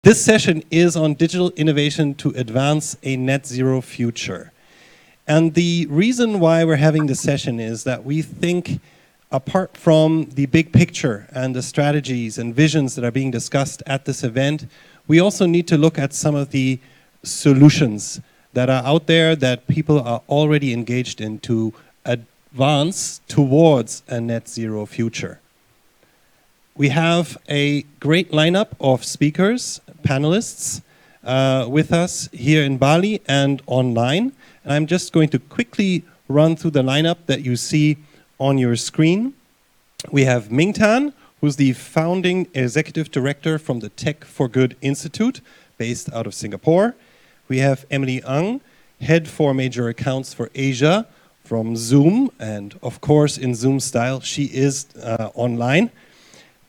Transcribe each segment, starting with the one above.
This session is on digital innovation to advance a net zero future. And the reason why we're having this session is that we think, apart from the big picture and the strategies and visions that are being discussed at this event, we also need to look at some of the solutions that are out there that people are already engaged in to advance towards a net zero future. We have a great lineup of speakers, panelists, with us here in Bali and online. And I'm just going to quickly run through the lineup that you see on your screen. We have Ming Tan, who's the founding executive director from the Tech for Good Institute, based out of Singapore. We have Emily Ng, head for major accounts for Asia from Zoom. And of course, in Zoom style, she is online.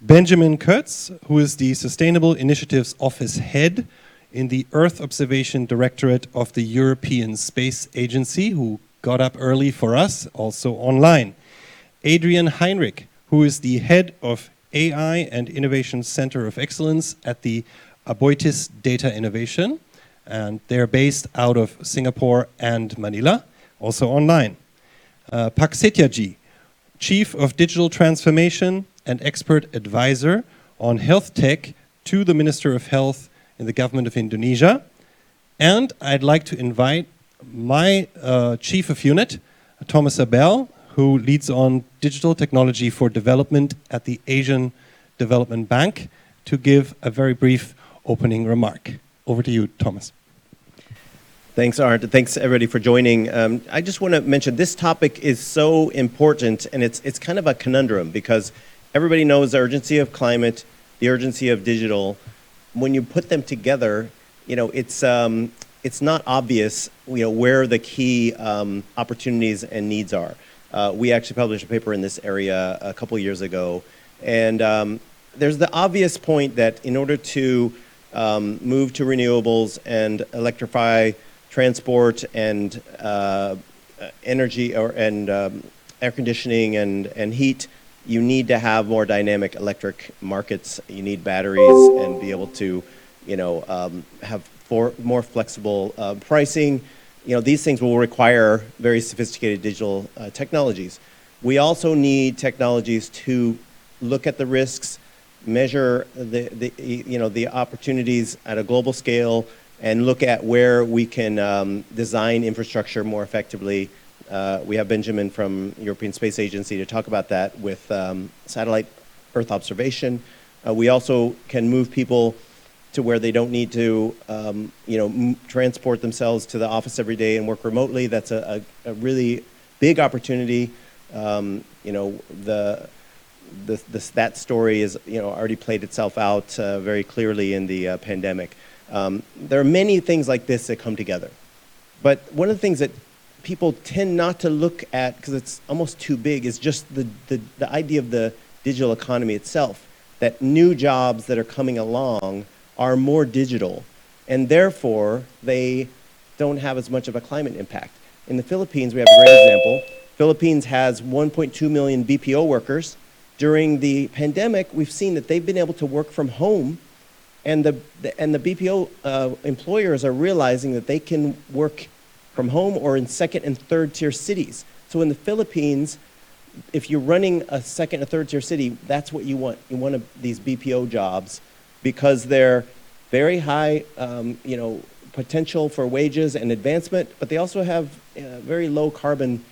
Benjamin Koetz, who is the Sustainable Initiatives Office Head in the Earth Observation Directorate of the European Space Agency, who got up early for us, also online. Adrian Heinrich, who is the Head of AI and Innovation Center of Excellence at the Aboitiz Data Innovation, and they're based out of Singapore and Manila, also online. Pak Setiaji, Chief of Digital Transformation and expert advisor on health tech to the Minister of Health in the government of Indonesia. And I'd like to invite my Chief of Unit, Thomas Abell, who leads on digital technology for development at the Asian Development Bank, to give a very brief opening remark. Over to you, Thomas. Thanks, Arndt. Thanks, everybody, for joining. I just want to mention this topic is so important, and it's kind of a conundrum because everybody knows the urgency of climate, the urgency of digital. When you put them together, it's not obvious, where the key opportunities and needs are. We actually published a paper in this area a couple years ago, and there's the obvious point that in order to move to renewables and electrify transport and energy and air conditioning and heat, you need to have more dynamic electric markets. You need batteries and be able to, have more flexible pricing. These things will require very sophisticated digital technologies. We also need technologies to look at the risks, measure the opportunities at a global scale, and look at where we can design infrastructure more effectively. We have Benjamin from European Space Agency to talk about that with satellite Earth observation. We also can move people to where they don't need to, transport themselves to the office every day and work remotely. That's a really big opportunity. That story is, already played itself out very clearly in the pandemic. There are many things like this that come together. But one of the things that people tend not to look at, because it's almost too big, is just the idea of the digital economy itself, that new jobs that are coming along are more digital, and therefore they don't have as much of a climate impact. In the Philippines, we have a great example. Philippines has 1.2 million BPO workers. During the pandemic, we've seen that they've been able to work from home, and the BPO employers are realizing that they can work from home or in second and third tier cities. So in the Philippines, if you're running a second or third tier city, that's what you want. You want these BPO jobs because they're very high, potential for wages and advancement, but they also have very low carbon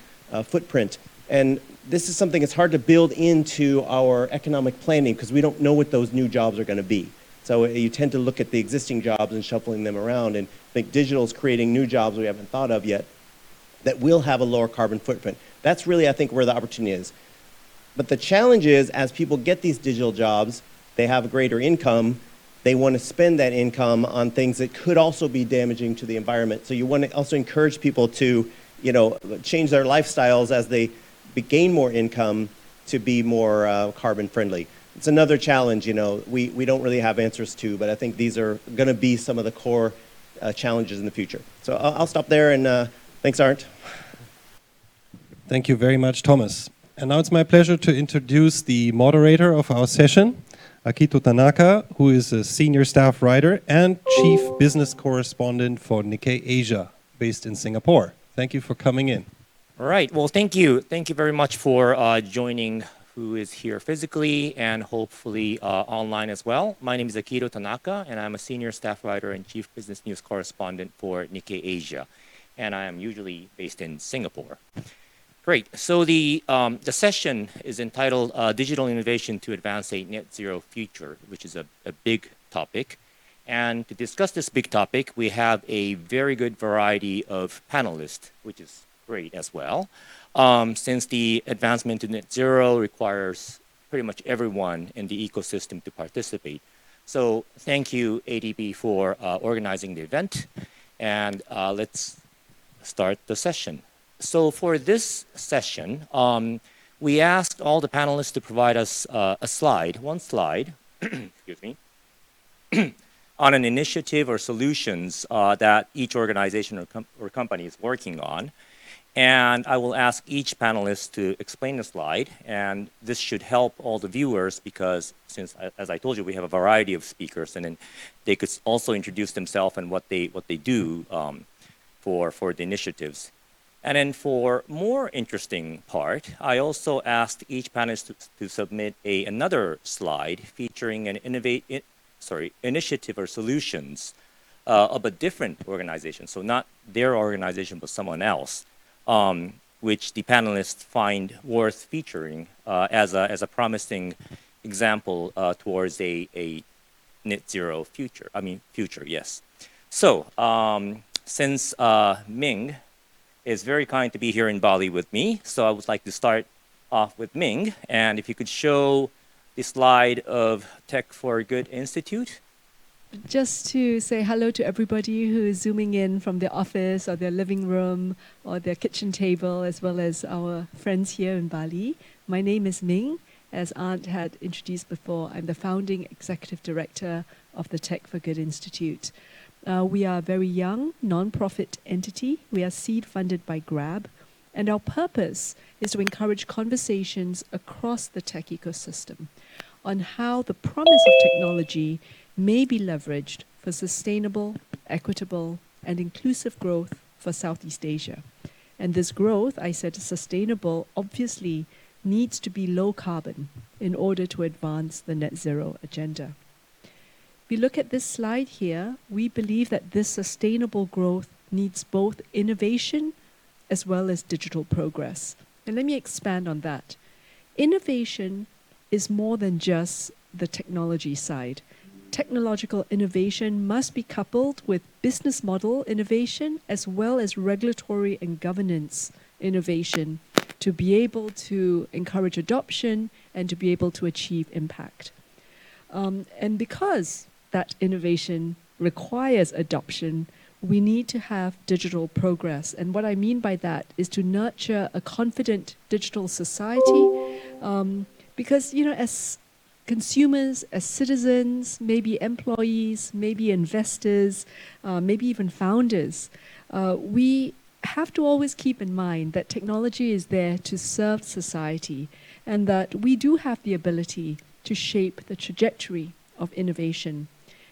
footprint. And this is something that's hard to build into our economic planning because we don't know what those new jobs are going to be. So you tend to look at the existing jobs and shuffling them around and think digital is creating new jobs we haven't thought of yet that will have a lower carbon footprint. That's really, I think, where the opportunity is. But the challenge is, as people get these digital jobs, they have a greater income. They want to spend that income on things that could also be damaging to the environment. So you want to also encourage people to, change their lifestyles as they gain more income to be more carbon friendly. It's another challenge, we don't really have answers to, but I think these are going to be some of the core challenges in the future. So I'll stop there, and thanks, Arndt. Thank you very much, Thomas. And now it's my pleasure to introduce the moderator of our session, Akito Tanaka, who is a senior staff writer and chief business correspondent for Nikkei Asia, based in Singapore. Thank you for coming in. All right. Well, thank you. Thank you very much for joining who is here physically and hopefully online as well. My name is Akito Tanaka, and I'm a senior staff writer and chief business news correspondent for Nikkei Asia. And I am usually based in Singapore. Great. So the session is entitled Digital Innovation to Advance a Net Zero Future, which is a big topic. And to discuss this big topic, we have a very good variety of panelists, which is great as well. Since the advancement to net zero requires pretty much everyone in the ecosystem to participate. So thank you, ADB, for organizing the event. And let's start the session. So for this session, we asked all the panelists to provide us one slide, excuse me, on an initiative or solutions that each organization or company is working on. And I will ask each panelist to explain the slide. And this should help all the viewers because since, as I told you, we have a variety of speakers, and then they could also introduce themselves and what they do for the initiatives. And then for more interesting part, I also asked each panelist to submit another slide featuring an initiative or solutions of a different organization. So not their organization, but someone else, which the panelists find worth featuring as a promising example towards a net zero future. Future, yes. So since Ming is very kind to be here in Bali with me, so I would like to start off with Ming. And if you could show the slide of Tech for Good Institute. Just to say hello to everybody who is zooming in from their office or their living room or their kitchen table, as well as our friends here in Bali. My name is Ming. As Aunt had introduced before, I'm the founding executive director of the Tech for Good Institute. We are a very young, non-profit entity. We are seed funded by Grab. And our purpose is to encourage conversations across the tech ecosystem on how the promise of technology may be leveraged for sustainable, equitable, and inclusive growth for Southeast Asia. And this growth, I said sustainable, obviously needs to be low carbon in order to advance the net zero agenda. If you look at this slide here, we believe that this sustainable growth needs both innovation as well as digital progress. And let me expand on that. Innovation is more than just the technology side. Technological innovation must be coupled with business model innovation as well as regulatory and governance innovation to be able to encourage adoption and to be able to achieve impact. And because that innovation requires adoption, we need to have digital progress. And what I mean by that is to nurture a confident digital society because, as consumers, as citizens, maybe employees, maybe investors, maybe even founders, we have to always keep in mind that technology is there to serve society and that we do have the ability to shape the trajectory of innovation.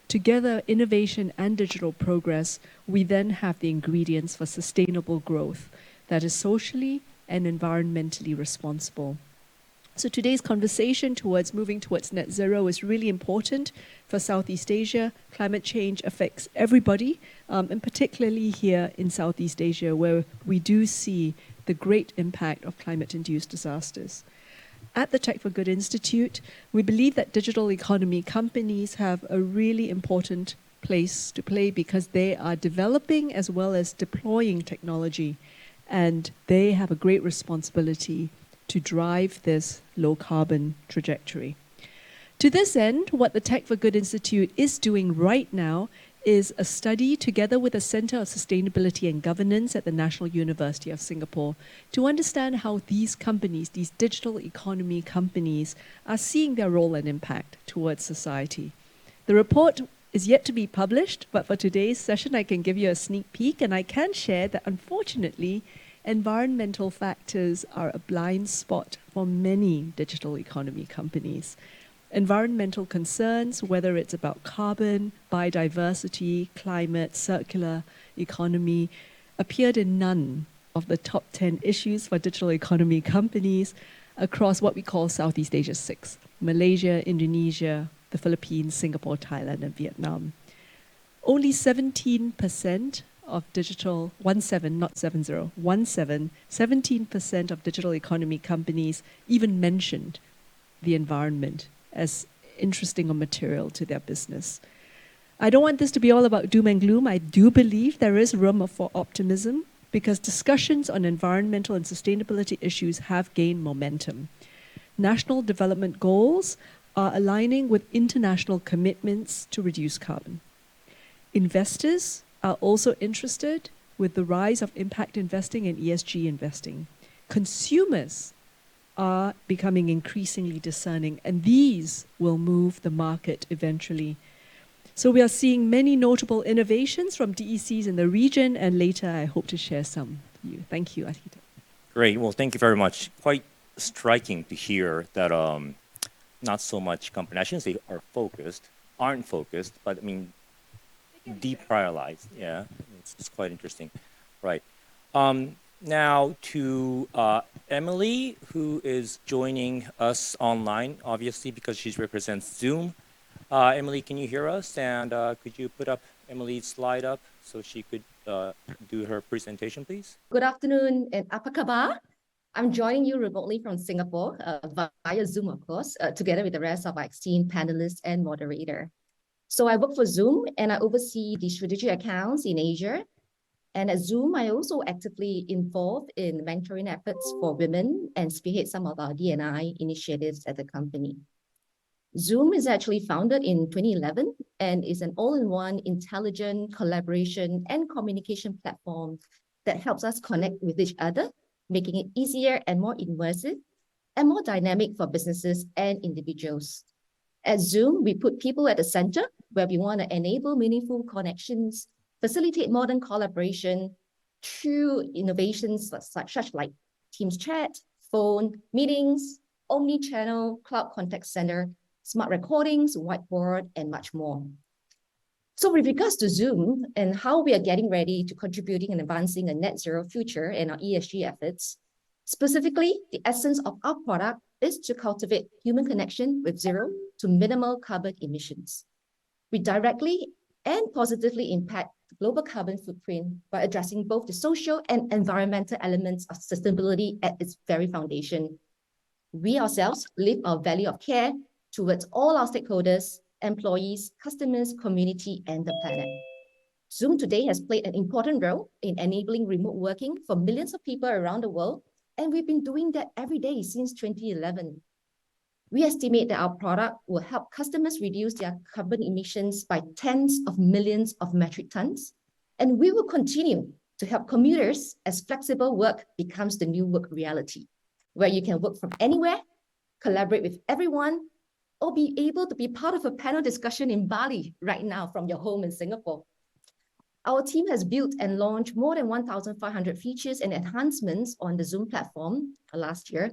Together, innovation and digital progress, we then have the ingredients for sustainable growth that is socially and environmentally responsible. So today's conversation towards moving towards net zero is really important for Southeast Asia. Climate change affects everybody, and particularly here in Southeast Asia, where we do see the great impact of climate-induced disasters. At the Tech for Good Institute, we believe that digital economy companies have a really important place to play because they are developing as well as deploying technology, and they have a great responsibility to drive this low-carbon trajectory. To this end, what the Tech for Good Institute is doing right now is a study together with the Center of Sustainability and Governance at the National University of Singapore to understand how these companies, these digital economy companies, are seeing their role and impact towards society. The report is yet to be published, but for today's session, I can give you a sneak peek, and I can share that unfortunately, environmental factors are a blind spot for many digital economy companies. Environmental concerns, whether it's about carbon, biodiversity, climate, circular economy, appeared in none of the top 10 issues for digital economy companies across what we call Southeast Asia 6, Malaysia, Indonesia, the Philippines, Singapore, Thailand, and Vietnam. Only 17% of digital, 17, not 70, 17% of digital economy companies even mentioned the environment as interesting or material to their business. I don't want this to be all about doom and gloom. I do believe there is room for optimism because discussions on environmental and sustainability issues have gained momentum. National development goals are aligning with international commitments to reduce carbon. Investors are also interested with the rise of impact investing and ESG investing. Consumers are becoming increasingly discerning, and these will move the market eventually. So we are seeing many notable innovations from DECs in the region, and later I hope to share some with you. Thank you, Archita. Great. Well, thank you very much. Quite striking to hear that not so much companies, I shouldn't say aren't focused, but I mean, deprioritized. Yeah, it's quite interesting. Right. Now to Emily, who is joining us online, obviously, because she represents Zoom. Emily, can you hear us? And could you put up Emily's slide up so she could do her presentation, please? Good afternoon and apa kabar? I'm joining you remotely from Singapore via Zoom, of course, together with the rest of our esteemed panelists and moderator. So I work for Zoom and I oversee the strategic accounts in Asia. And at Zoom, I also actively involved in mentoring efforts for women and spearhead some of our D&I initiatives at the company. Zoom is actually founded in 2011 and is an all-in-one intelligent collaboration and communication platform that helps us connect with each other, making it easier and more immersive and more dynamic for businesses and individuals. At Zoom, we put people at the center where we want to enable meaningful connections, facilitate modern collaboration through innovations such like Teams chat, phone, meetings, omni-channel, cloud contact center, smart recordings, whiteboard, and much more. So with regards to Zoom and how we are getting ready to contributing and advancing a net zero future and our ESG efforts, specifically, the essence of our product is to cultivate human connection with zero to minimal carbon emissions. We directly and positively impact the global carbon footprint by addressing both the social and environmental elements of sustainability at its very foundation. We ourselves live our value of care towards all our stakeholders, employees, customers, community, and the planet. Zoom today has played an important role in enabling remote working for millions of people around the world, and we've been doing that every day since 2011. We estimate that our product will help customers reduce their carbon emissions by tens of millions of metric tons, and we will continue to help commuters as flexible work becomes the new work reality, where you can work from anywhere, collaborate with everyone, or be able to be part of a panel discussion in Bali right now from your home in Singapore. Our team has built and launched more than 1,500 features and enhancements on the Zoom platform last year,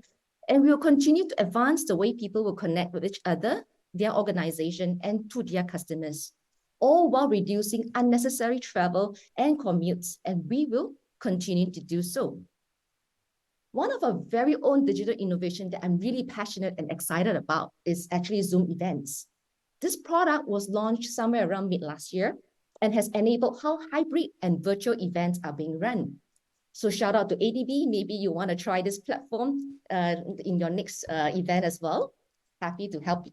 and we will continue to advance the way people will connect with each other, their organization, and to their customers, all while reducing unnecessary travel and commutes, and we will continue to do so. One of our very own digital innovation that I'm really passionate and excited about is actually Zoom Events. This product was launched somewhere around mid last year and has enabled how hybrid and virtual events are being run. So shout out to ADB, maybe you want to try this platform in your next event as well. Happy to help you.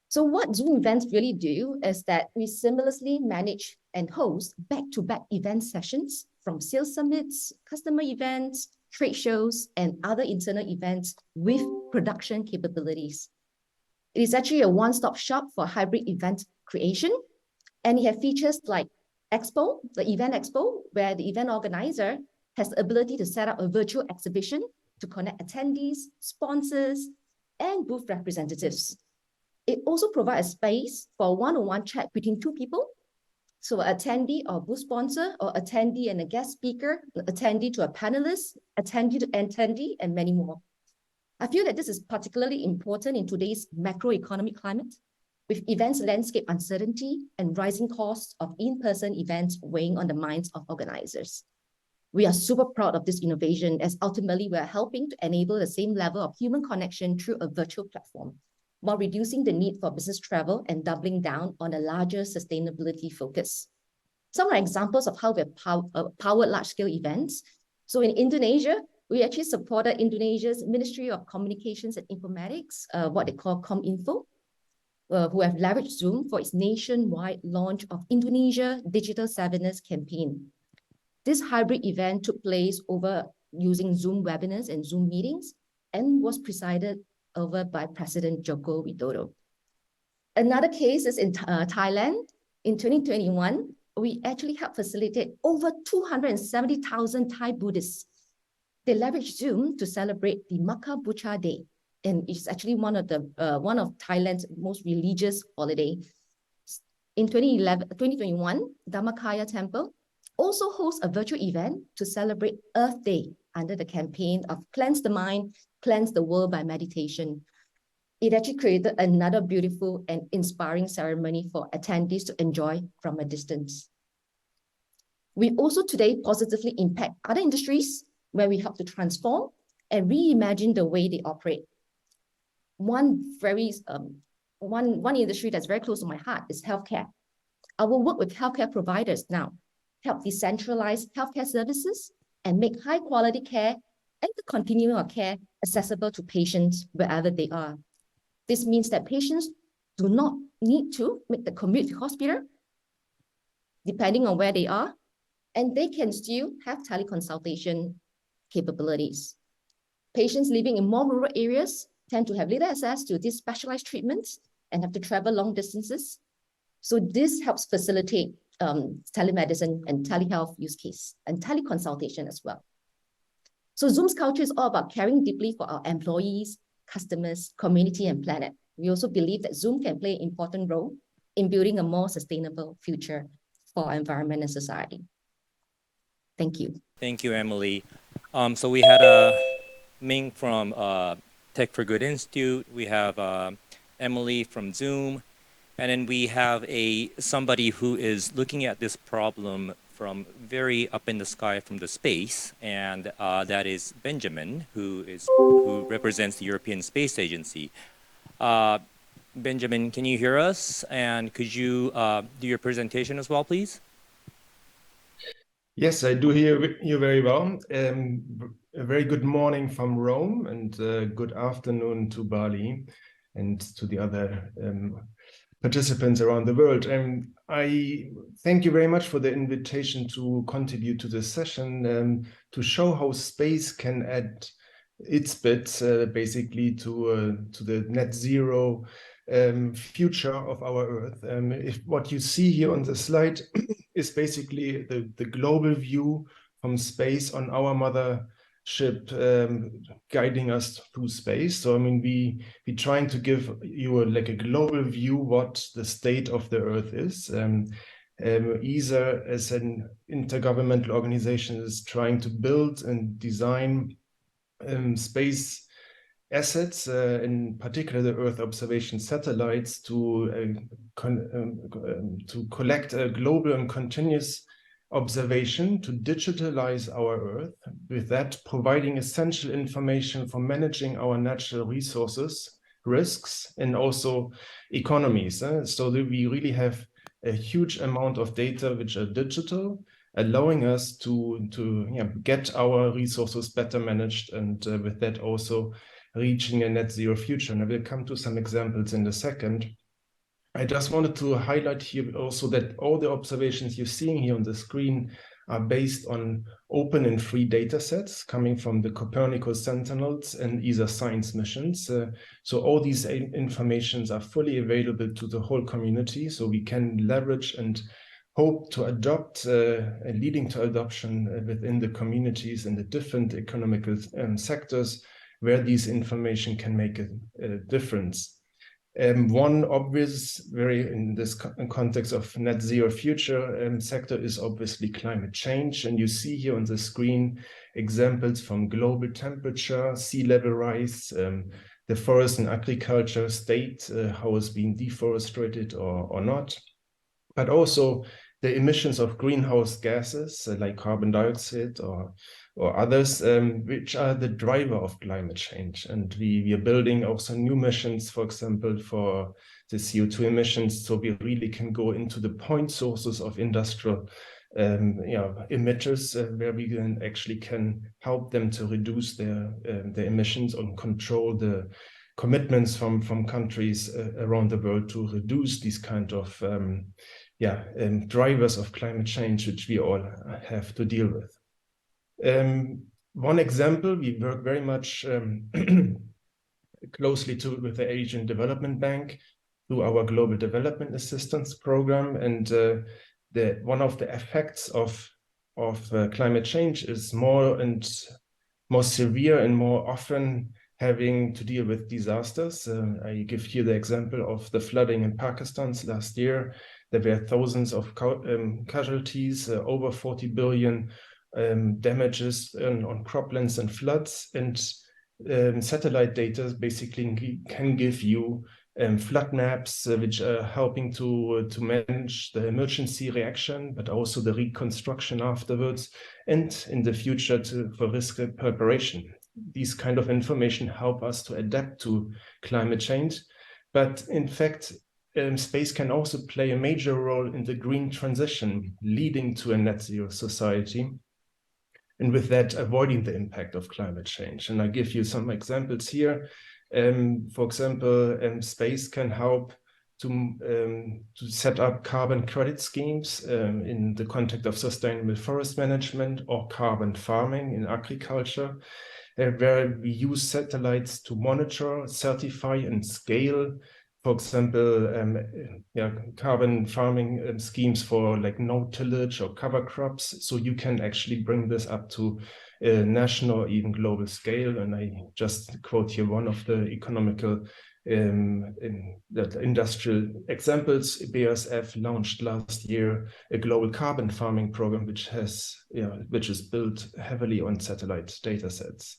So what Zoom Events really do is that we seamlessly manage and host back-to-back event sessions from sales summits, customer events, trade shows, and other internal events with production capabilities. It is actually a one-stop shop for hybrid event creation, and it has features like Expo, the event Expo, where the event organizer has the ability to set up a virtual exhibition to connect attendees, sponsors, and booth representatives. It also provides a space for a one-on-one chat between two people. So an attendee or booth sponsor, or attendee and a guest speaker, attendee to a panelist, attendee to attendee, and many more. I feel that this is particularly important in today's macroeconomic climate, with events landscape uncertainty and rising costs of in-person events weighing on the minds of organizers. We are super proud of this innovation, as ultimately we are helping to enable the same level of human connection through a virtual platform, while reducing the need for business travel and doubling down on a larger sustainability focus. Some are examples of how we've powered large-scale events. So in Indonesia, we actually supported Indonesia's Ministry of Communications and Informatics, what they call ComInfo, who have leveraged Zoom for its nationwide launch of Indonesia Digital Savviness campaign. This hybrid event took place over using Zoom webinars and Zoom meetings and was presided over by President Joko Widodo. Another case is in Thailand. In 2021, we actually helped facilitate over 270,000 Thai Buddhists. They leveraged Zoom to celebrate the Maka Bucha Day, and it's actually one of Thailand's most religious holidays. In 2021, Dhammakaya Temple also hosts a virtual event to celebrate Earth Day under the campaign of Cleanse the Mind, Cleanse the World by Meditation. It actually created another beautiful and inspiring ceremony for attendees to enjoy from a distance. We also today positively impact other industries where we help to transform and reimagine the way they operate. One industry that's very close to my heart is healthcare. I will work with healthcare providers now, help decentralize healthcare services and make high quality care and the continuum of care accessible to patients wherever they are. This means that patients do not need to make the commute to hospital, depending on where they are, and they can still have teleconsultation capabilities. Patients living in more rural areas tend to have little access to these specialized treatments and have to travel long distances. So this helps facilitate telemedicine and telehealth use case and teleconsultation as well. So Zoom's culture is all about caring deeply for our employees, customers, community, and planet. We also believe that Zoom can play an important role in building a more sustainable future for our environment and society. Thank you. Thank you, Emily. So we had Ming from Tech for Good Institute. We have Emily from Zoom. And then we have somebody who is looking at this problem from very up in the sky from the space, and that is Benjamin, who represents the European Space Agency. Benjamin, can you hear us? And could you do your presentation as well, please? Yes, I do hear you very well. A very good morning from Rome, and good afternoon to Bali and to the other participants around the world. I thank you very much for the invitation to contribute to this session, to show how space can add its bit basically to the net zero future of our Earth. If what you see here on the slide is basically the global view from space on our mothership, guiding us through space. So I mean, we trying to give you a global view what the state of the Earth is. ESA, as an intergovernmental organization, is trying to build and design space assets, in particular the Earth observation satellites, to collect a global and continuous observation to digitalize our Earth, with that providing essential information for managing our natural resources, risks, and also economies. So that we really have a huge amount of data which are digital, allowing us to get our resources better managed, and with that also reaching a net zero future. And I will come to some examples in a second. I just wanted to highlight here also that all the observations you're seeing here on the screen are based on open and free data sets coming from the Copernicus Sentinels and ESA science missions. So all these informations are fully available to the whole community, so we can leverage and hope to adopt, leading to adoption within the communities and the different economical sectors where these information can make a difference. One obvious, very in this context of net zero future sector is obviously climate change. And you see here on the screen examples from global temperature, sea level rise, the forest and agriculture state, how it's being deforested or not, but also the emissions of greenhouse gases like carbon dioxide or others, which are the driver of climate change. And we are building also new missions, for example, for the CO2 emissions, so we really can go into the point sources of industrial emitters, where we actually can help them to reduce their emissions and control the commitments from countries around the world to reduce these kind of drivers of climate change, which we all have to deal with. One example, we work very much closely with the Asian Development Bank through our Global Development Assistance Program, and one of the effects of climate change is more severe and more often having to deal with disasters. I give here the example of the flooding in Pakistan last year. There were thousands of casualties, over 40 billion damages on croplands and floods. And satellite data basically can give you flood maps, which are helping to manage the emergency reaction, but also the reconstruction afterwards, and in the future for risk preparation. These kind of information help us to adapt to climate change. But in fact, space can also play a major role in the green transition, leading to a net zero society, and with that, avoiding the impact of climate change. And I give you some examples here. For example, space can help to set up carbon credit schemes in the context of sustainable forest management or carbon farming in agriculture, where we use satellites to monitor, certify, and scale, for example, carbon farming schemes for like no tillage or cover crops. So you can actually bring this up to a national or even global scale. And I just quote here one of the economical industrial examples. BASF launched last year a global carbon farming program, which is built heavily on satellite data sets.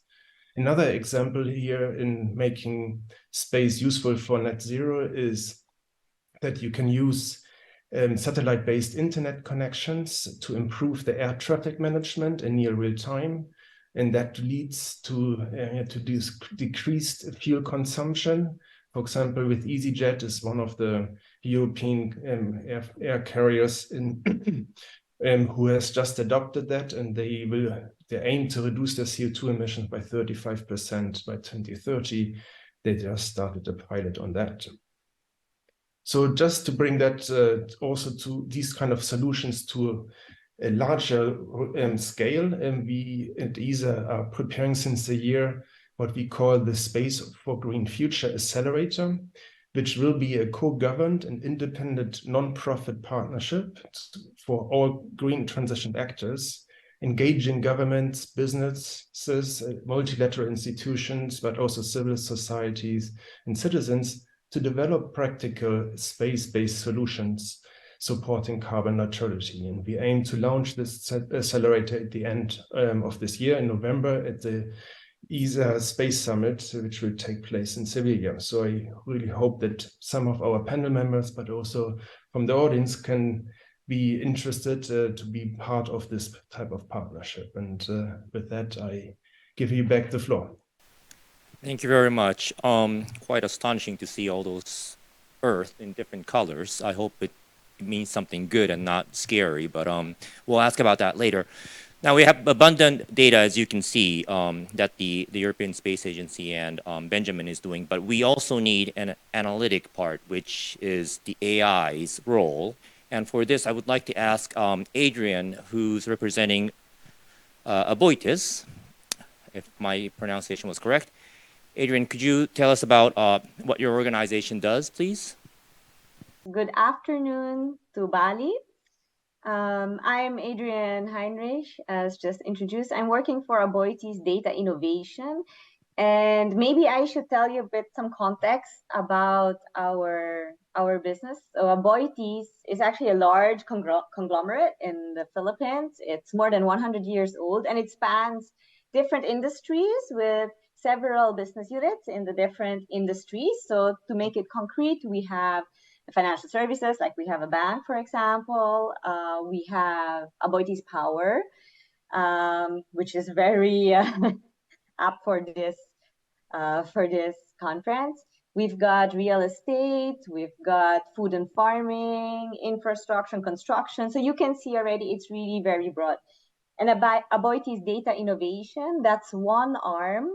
Another example here in making space useful for net zero is that you can use satellite-based internet connections to improve the air traffic management in near real time. And that leads to decreased fuel consumption. For example, with EasyJet is one of the European air carriers who has just adopted that, and they aim to reduce their CO2 emissions by 35% by 2030. They just started a pilot on that. So just to bring that also to these kind of solutions to a larger scale, we at ESA are preparing since a year what we call the Space for Green Future Accelerator, which will be a co-governed and independent non-profit partnership for all green transition actors, engaging governments, businesses, multilateral institutions, but also civil societies and citizens to develop practical space-based solutions supporting carbon neutrality. And we aim to launch this accelerator at the end of this year in November at the ESA Space Summit, which will take place in Sevilla. So I really hope that some of our panel members, but also from the audience, can be interested to be part of this type of partnership. And with that, I give you back the floor. Thank you very much. Quite astonishing to see all those Earth in different colors. I hope it means something good and not scary, but we'll ask about that later. Now, we have abundant data, as you can see, that the European Space Agency and Benjamin is doing, but we also need an analytic part, which is the AI's role. And for this, I would like to ask Adrian, who's representing Aboitis, if my pronunciation was correct. Adrian, could you tell us about what your organization does, please? Good afternoon to Bali. I'm Adrian Heinrich, as just introduced. I'm working for Aboitis Data Innovation, And maybe I should tell you a bit some context about our business. So Aboitiz is actually a large conglomerate in the Philippines. It's more than 100 years old, and it spans different industries with several business units in the different industries. So to make it concrete, we have financial services, like we have a bank, for example. We have Aboitiz Power, which is very up for this conference. We've got real estate, we've got food and farming, infrastructure and construction. So you can see already it's really very broad. And Aboitiz data innovation, that's one arm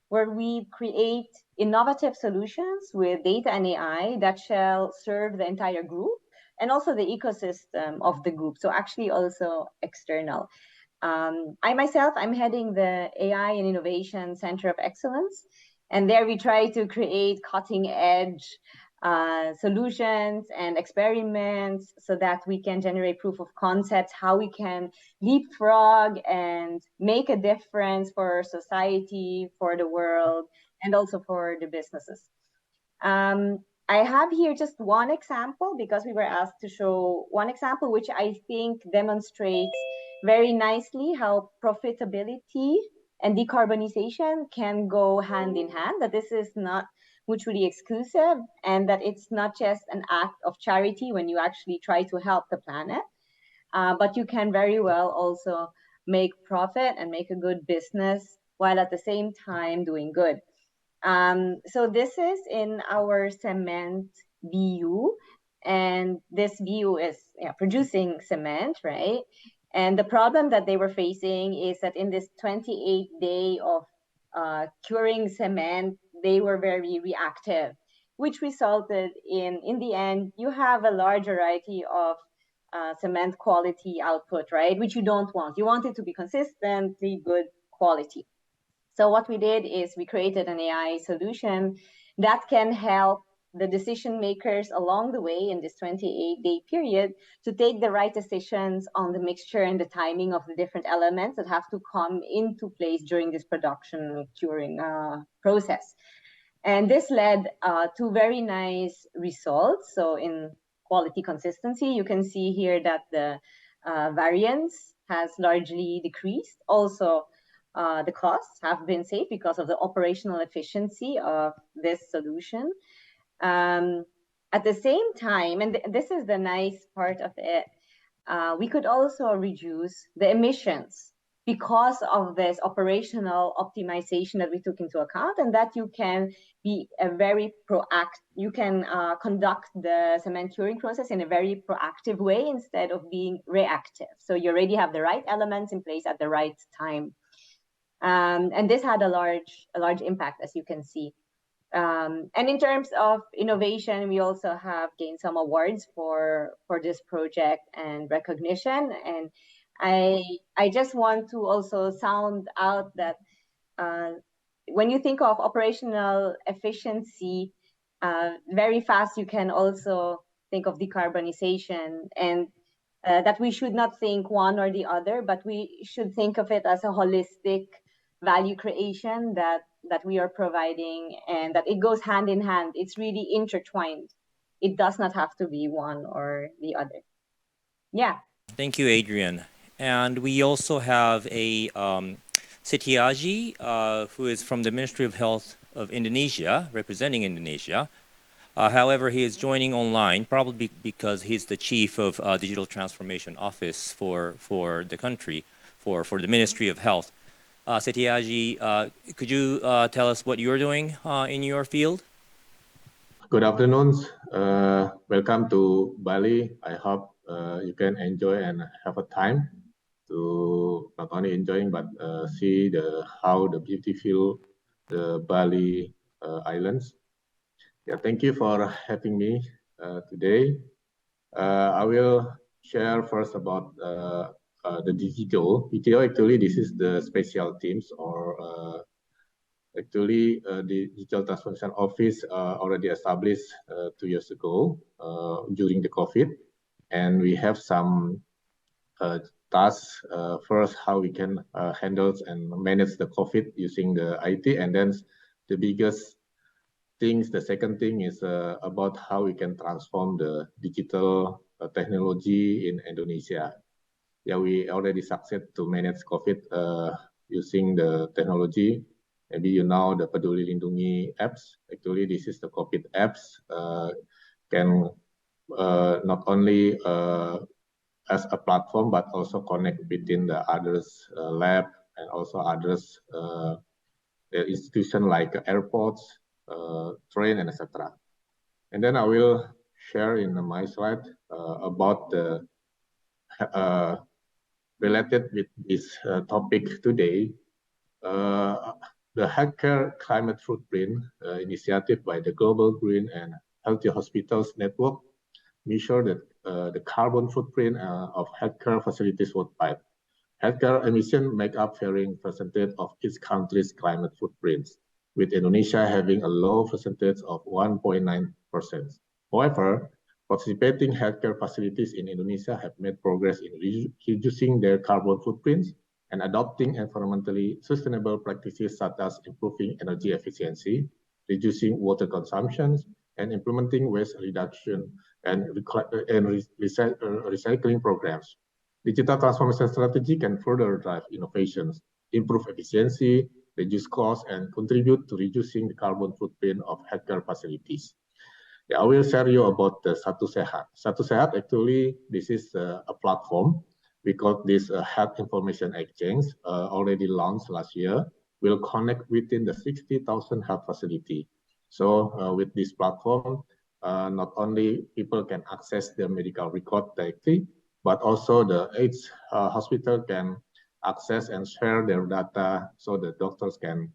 where we create innovative solutions with data and AI that shall serve the entire group and also the ecosystem of the group. So actually also external. I myself, I'm heading the AI and Innovation Center of Excellence. And there we try to create cutting edge solutions and experiments so that we can generate proof of concepts, how we can leapfrog and make a difference for society, for the world, and also for the businesses. I have here just one example because we were asked to show one example, which I think demonstrates very nicely how profitability and decarbonization can go hand in hand, that this is not mutually exclusive and that it's not just an act of charity when you actually try to help the planet, but you can very well also make profit and make a good business while at the same time doing good. So this is in our cement BU, and this BU is producing cement, right? And the problem that they were facing is that in this 28-day of curing cement, they were very reactive, which resulted in the end, you have a large variety of cement quality output, right? Which you don't want. You want it to be consistently good quality. So what we did is we created an AI solution that can help the decision makers along the way in this 28-day period to take the right decisions on the mixture and the timing of the different elements that have to come into place during this production curing process. And this led to very nice results. So in quality consistency, you can see here that the variance has largely decreased. Also, the costs have been saved because of the operational efficiency of this solution. At the same time, and this is the nice part of it, we could also reduce the emissions because of this operational optimization that we took into account, and that you can be a very you can conduct the cement curing process in a very proactive way instead of being reactive. So you already have the right elements in place at the right time. And this had a large impact, as you can see. And in terms of innovation, we also have gained some awards for this project and recognition. And I just want to also sound out that when you think of operational efficiency, very fast you can also think of decarbonization, and that we should not think one or the other, but we should think of it as a holistic value creation that we are providing, and that it goes hand in hand. It's really intertwined. It does not have to be one or the other. Yeah. Thank you, Adrian. And we also have a Setiaji, who is from the Ministry of Health of Indonesia, representing Indonesia. However, he is joining online, probably because he's the chief of Digital Transformation Office for the country, for the Ministry of Health. Setiaji, could you tell us what you're doing in your field? Good afternoon. Welcome to Bali. I hope you can enjoy and have a time to not only enjoying but see how the beautiful the Bali islands. Yeah, thank you for having me today. I will share first about the digital. Actually, this is the special teams, or actually the Digital Transformation Office already established 2 years ago during the COVID, and we have some tasks. First, how we can handle and manage the COVID using the IT, and then the biggest things. The second thing is about how we can transform the digital technology in Indonesia. Yeah, we already succeed to manage COVID using the technology. Maybe you know the Peduli Lindungi apps. Actually, this is the COVID apps. Can not only as a platform, but also connect between the others lab and also others institution like airports, train, and etc. And then I will share in my slide about the related with this topic today, the healthcare climate footprint initiative by the Global Green and Healthy Hospitals Network measure that the carbon footprint of healthcare facilities worldwide. Healthcare emissions make up varying percentage of each country's climate footprints, with Indonesia having a low percentage of 1.9%. However, participating healthcare facilities in Indonesia have made progress in reducing their carbon footprints and adopting environmentally sustainable practices such as improving energy efficiency, reducing water consumption, and implementing waste reduction and recycling programs. Digital transformation strategy can further drive innovations, improve efficiency, reduce costs, and contribute to reducing the carbon footprint of healthcare facilities. Yeah, I will share you about the Satu Sehat. Satu Sehat, actually, this is a platform. We call this health information exchange, already launched last year, will connect within the 60,000 health facility. So with this platform, not only people can access their medical record directly, but also each hospital can access and share their data so the doctors can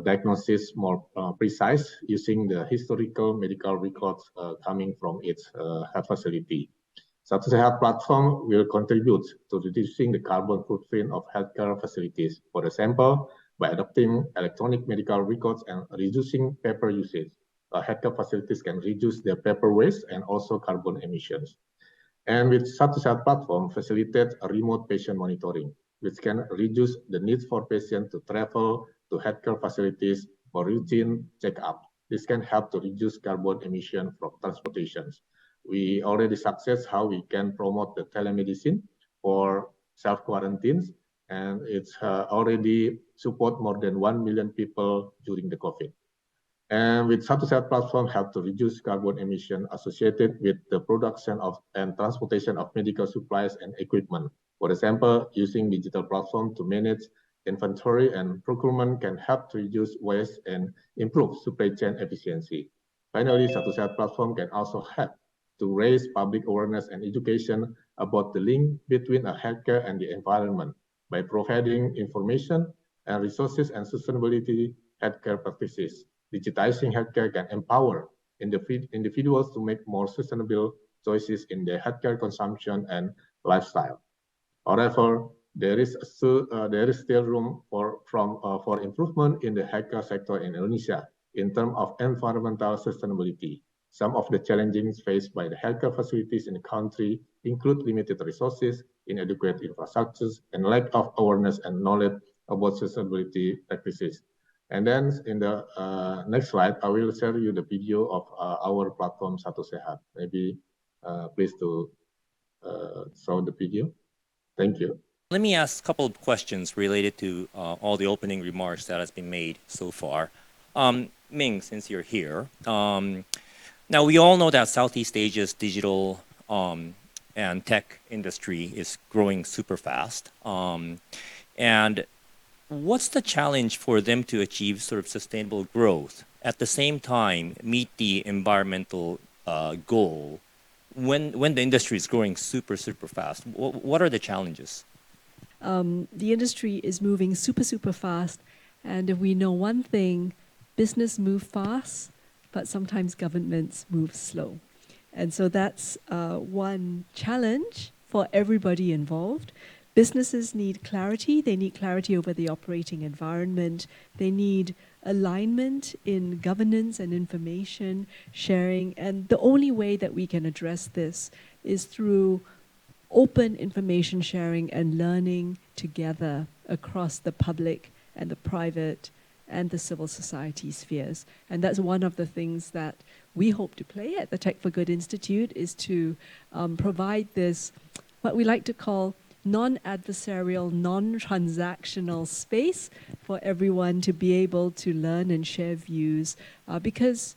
diagnosis more precise using the historical medical records coming from its health facility. Satu Sehat platform will contribute to reducing the carbon footprint of healthcare facilities. For example, by adopting electronic medical records and reducing paper usage, healthcare facilities can reduce their paper waste and also carbon emissions. And with Satu Sehat platform, facilitate a remote patient monitoring, which can reduce the need for patients to travel to healthcare facilities for routine checkup. This can help to reduce carbon emission from transportations. We already success how we can promote the telemedicine for self-quarantines, and it's already support more than 1 million people during the COVID. And with Satu Sehat platform help to reduce carbon emission associated with the production of and transportation of medical supplies and equipment. For example, using digital platform to manage inventory and procurement can help to reduce waste and improve supply chain efficiency. Finally, Satu Sehat platform can also help to raise public awareness and education about the link between a healthcare and the environment by providing information and resources and sustainability healthcare practices. Digitizing healthcare can empower individuals to make more sustainable choices in their healthcare consumption and lifestyle. However, there is still room for improvement in the healthcare sector in Indonesia in terms of environmental sustainability. Some of the challenges faced by the healthcare facilities in the country include limited resources, inadequate infrastructures, and lack of awareness and knowledge about sustainability practices. And then in the next slide, I will share you the video of our platform Satu Sehat. Maybe please to show the video. Thank you. Let me ask a couple of questions related to all the opening remarks that has been made so far. Ming, since you're here, now we all know that Southeast Asia's digital and tech industry is growing super fast. And what's the challenge for them to achieve sort of sustainable growth at the same time meet the environmental goal when the industry is growing super fast? What are the challenges? The industry is moving super fast, and if we know one thing, business moves fast, but sometimes governments move slow. And so that's one challenge for everybody involved. Businesses need clarity. They need clarity over the operating environment. They need alignment in governance and information sharing. And the only way that we can address this is through open information sharing and learning together across the public and the private and the civil society spheres. And that's one of the things that we hope to play at the Tech for Good Institute, is to provide this, what we like to call non-adversarial, non-transactional space for everyone to be able to learn and share views, because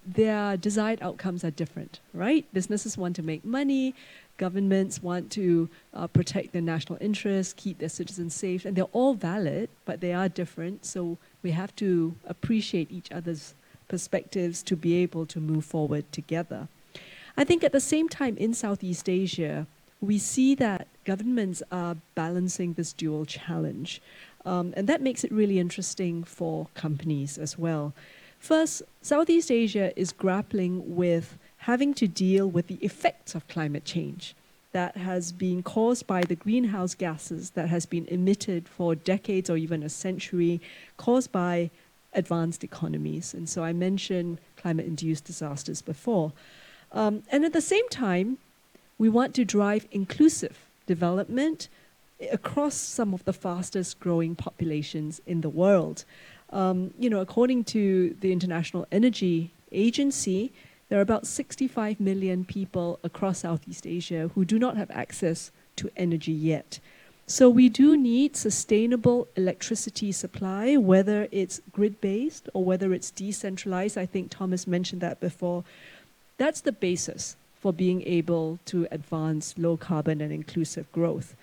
their desired outcomes are different, right? Businesses want to make money, governments want to protect their national interests, keep their citizens safe, and they're all valid, but they are different, so we have to appreciate each other's perspectives to be able to move forward together. I think at the same time in Southeast Asia, we see that governments are balancing this dual challenge. And that makes it really interesting for companies as well. First, Southeast Asia is grappling with having to deal with the effects of climate change that has been caused by the greenhouse gases that has been emitted for decades or even a century, caused by advanced economies. And so I mentioned climate-induced disasters before. And at the same time, we want to drive inclusive development across some of the fastest growing populations in the world. According to the International Energy Agency, there are about 65 million people across Southeast Asia who do not have access to energy yet. So we do need sustainable electricity supply, whether it's grid-based or whether it's decentralized. I think Thomas mentioned that before. That's the basis for being able to advance low carbon and inclusive growth.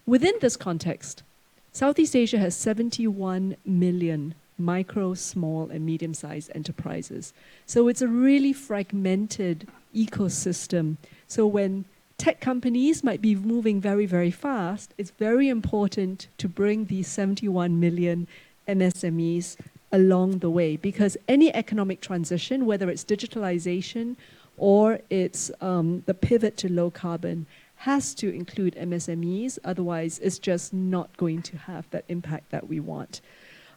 Within this context, Southeast Asia has 71 million micro, small, and medium-sized enterprises. So it's a really fragmented ecosystem. So when tech companies might be moving very, very fast, it's very important to bring these 71 million MSMEs along the way, because any economic transition, whether it's digitalization or it's the pivot to low carbon, has to include MSMEs, otherwise it's just not going to have that impact that we want.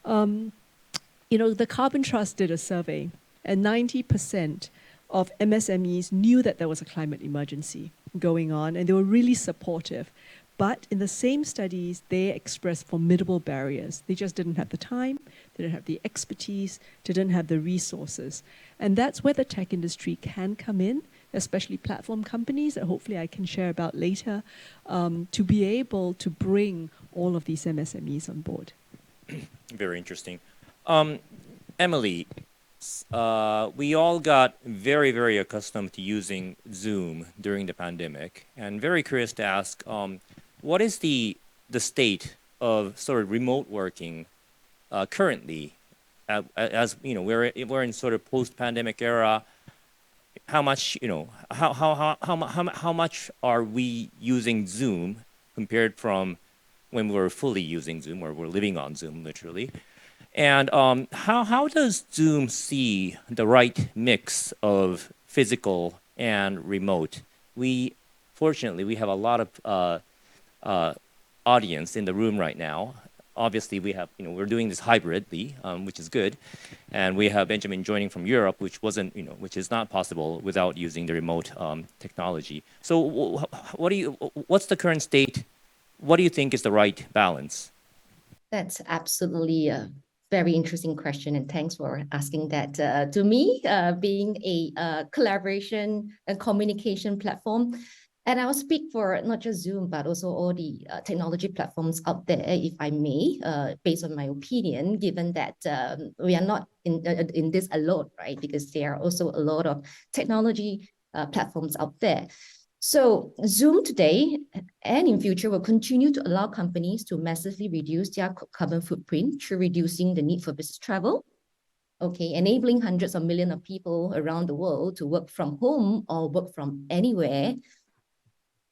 The Carbon Trust did a survey, and 90% of MSMEs knew that there was a climate emergency going on, and they were really supportive. But in the same studies, they expressed formidable barriers. They just didn't have the time, they didn't have the expertise, they didn't have the resources. And that's where the tech industry can come in, especially platform companies that hopefully I can share about later, to be able to bring all of these MSMEs on board. Very interesting. Emily, we all got very, very accustomed to using Zoom during the pandemic, and very curious to ask, what is the state of sort of remote working currently? As you know, we're in sort of post-pandemic era. How much how much are we using Zoom compared from when we were fully using Zoom, or we're living on Zoom literally? And how does Zoom see the right mix of physical and remote? Fortunately, we have a lot of audience in the room right now. Obviously, we have, we're doing this hybridly, which is good, and we have Benjamin joining from Europe, which which is not possible without using the remote technology. So, what's the current state? What do you think is the right balance? That's absolutely a very interesting question, and thanks for asking that to me, being a collaboration and communication platform. And I'll speak for not just Zoom, but also all the technology platforms out there, if I may, based on my opinion, given that we are not in this alone, right? Because there are also a lot of technology platforms out there. So Zoom today and in future will continue to allow companies to massively reduce their carbon footprint through reducing the need for business travel, enabling hundreds of millions of people around the world to work from home or work from anywhere,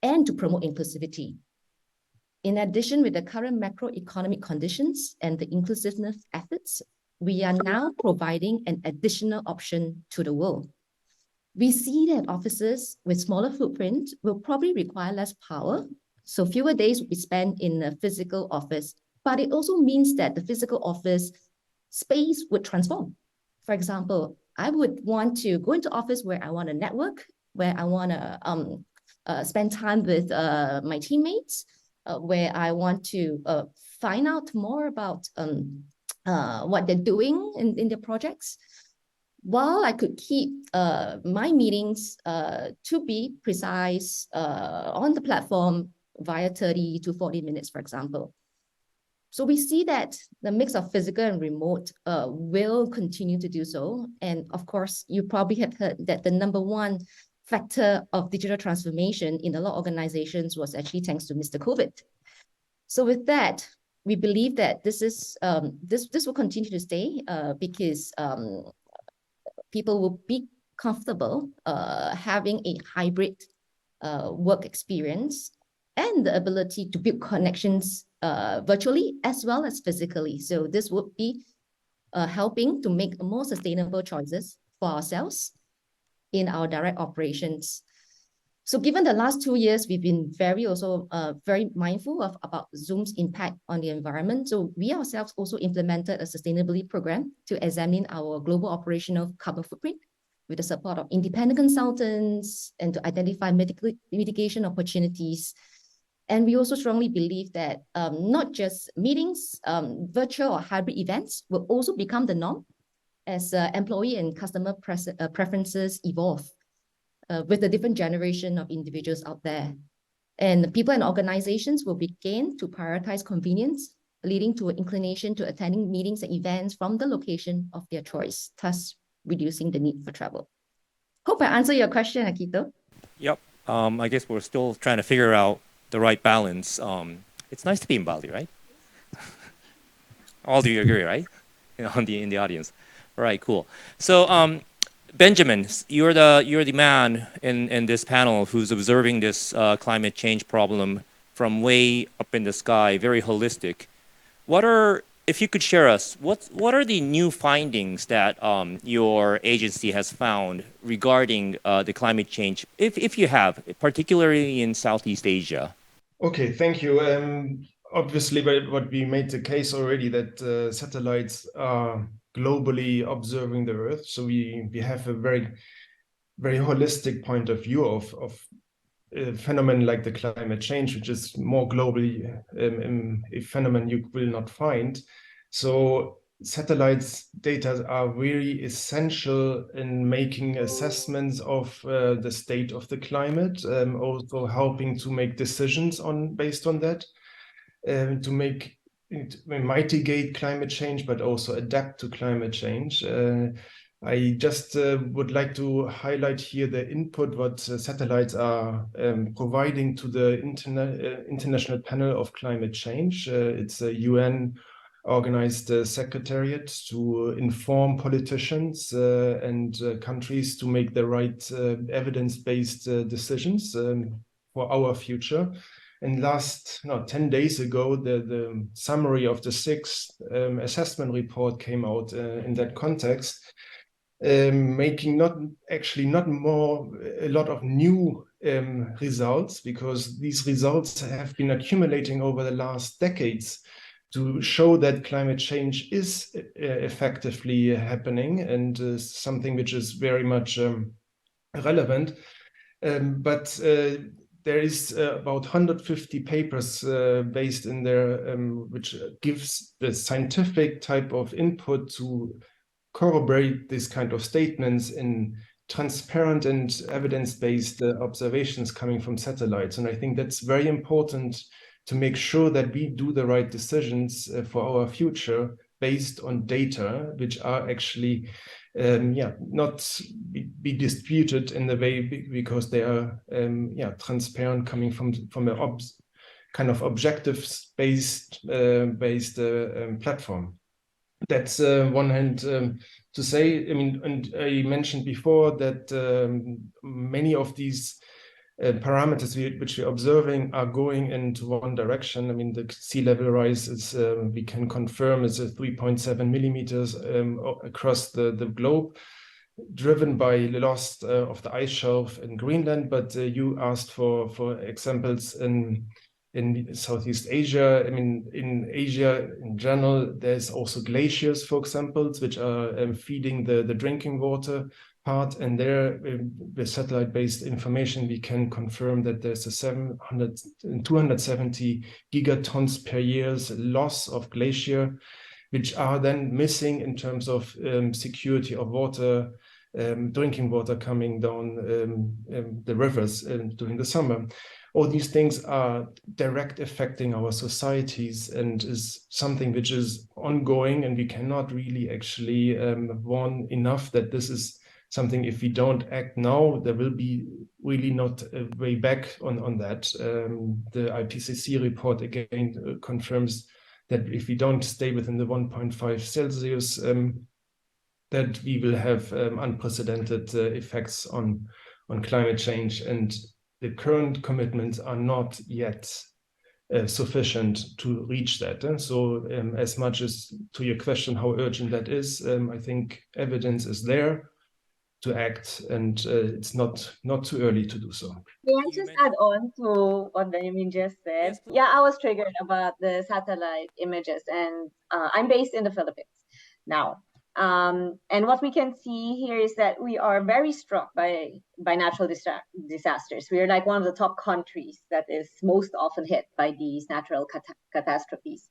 and to promote inclusivity. In addition, with the current macroeconomic conditions and the inclusiveness efforts, we are now providing an additional option to the world. We see that offices with smaller footprint will probably require less power, so fewer days will be spent in a physical office, but it also means that the physical office space would transform. For example, I would want to go into office where I want to network, where I want to spend time with my teammates, where I want to find out more about what they're doing in their projects, while I could keep my meetings to be precise on the platform via 30 to 40 minutes, for example. So we see that the mix of physical and remote will continue to do so. And of course, you probably have heard that the number one factor of digital transformation in a lot of organizations was actually thanks to Mr. COVID. So with that, we believe that this is this will continue to stay because people will be comfortable having a hybrid work experience and the ability to build connections virtually as well as physically. So this would be helping to make more sustainable choices for ourselves in our direct operations. So given the last 2 years, we've been very mindful about Zoom's impact on the environment. So we ourselves also implemented a sustainability program to examine our global operational carbon footprint with the support of independent consultants and to identify mitigation opportunities. And we also strongly believe that not just meetings, virtual or hybrid events will also become the norm as employee and customer preferences evolve with the different generation of individuals out there. And the people and organizations will begin to prioritize convenience, leading to an inclination to attending meetings and events from the location of their choice, thus reducing the need for travel. Hope I answered your question, Akito. Yep. I guess we're still trying to figure out the right balance. It's nice to be in Bali, right? All of you agree, right? In the audience. All right, cool. So Benjamin, you're the man in this panel who's observing this climate change problem from way up in the sky, very holistic. If you could share us, what are the new findings that your agency has found regarding the climate change, if you have, particularly in Southeast Asia? Okay, thank you. Obviously, what we made the case already that satellites are globally observing the Earth. So we have a very, very holistic point of view of a phenomenon like the climate change, which is more globally a phenomenon you will not find. So satellites data are really essential in making assessments of the state of the climate, also helping to make decisions based on that, to mitigate climate change, but also adapt to climate change. I just would like to highlight here the input what satellites are providing to the International Panel of Climate Change. It's a UN organized secretariat to inform politicians and countries to make the right evidence-based decisions for our future. And 10 days ago, the summary of the sixth assessment report came out in that context, making not a lot of new results, because these results have been accumulating over the last decades to show that climate change is effectively happening and something which is very much relevant. But there is about 150 papers based in there, which gives the scientific type of input to corroborate this kind of statements in transparent and evidence-based observations coming from satellites. And I think that's very important to make sure that we do the right decisions for our future based on data, which are actually not be disputed in the way because they are transparent, coming from a kind of objective-based platform. That's one hand to say. I mean, and I mentioned before that many of these parameters which we're observing are going into one direction. I mean, the sea level rise is, we can confirm, is 3.7 millimeters across the globe, driven by the loss of the ice shelf in Greenland. But you asked for examples in Southeast Asia. I mean, in Asia in general, there's also glaciers, for example, which are feeding the drinking water part, and there, with satellite-based information, we can confirm that there's a 270 gigatons per year loss of glacier, which are then missing in terms of security of water, drinking water coming down the rivers during the summer. All these things are direct affecting our societies and is something which is ongoing, and we cannot really actually warn enough that this is something, if we don't act now, there will be really not a way back on that. The IPCC report again confirms that if we don't stay within the 1.5 Celsius, that we will have unprecedented effects on climate change, and the current commitments are not yet sufficient to reach that. So as much as to your question, how urgent that is, I think evidence is there to act, and it's not too early to do so. May I just add on to what Benjamin just said? Yes, Yeah, I was triggered about the satellite images, and I'm based in the Philippines now. And what we can see here is that we are very struck by natural disasters. We are like one of the top countries that is most often hit by these natural catastrophes.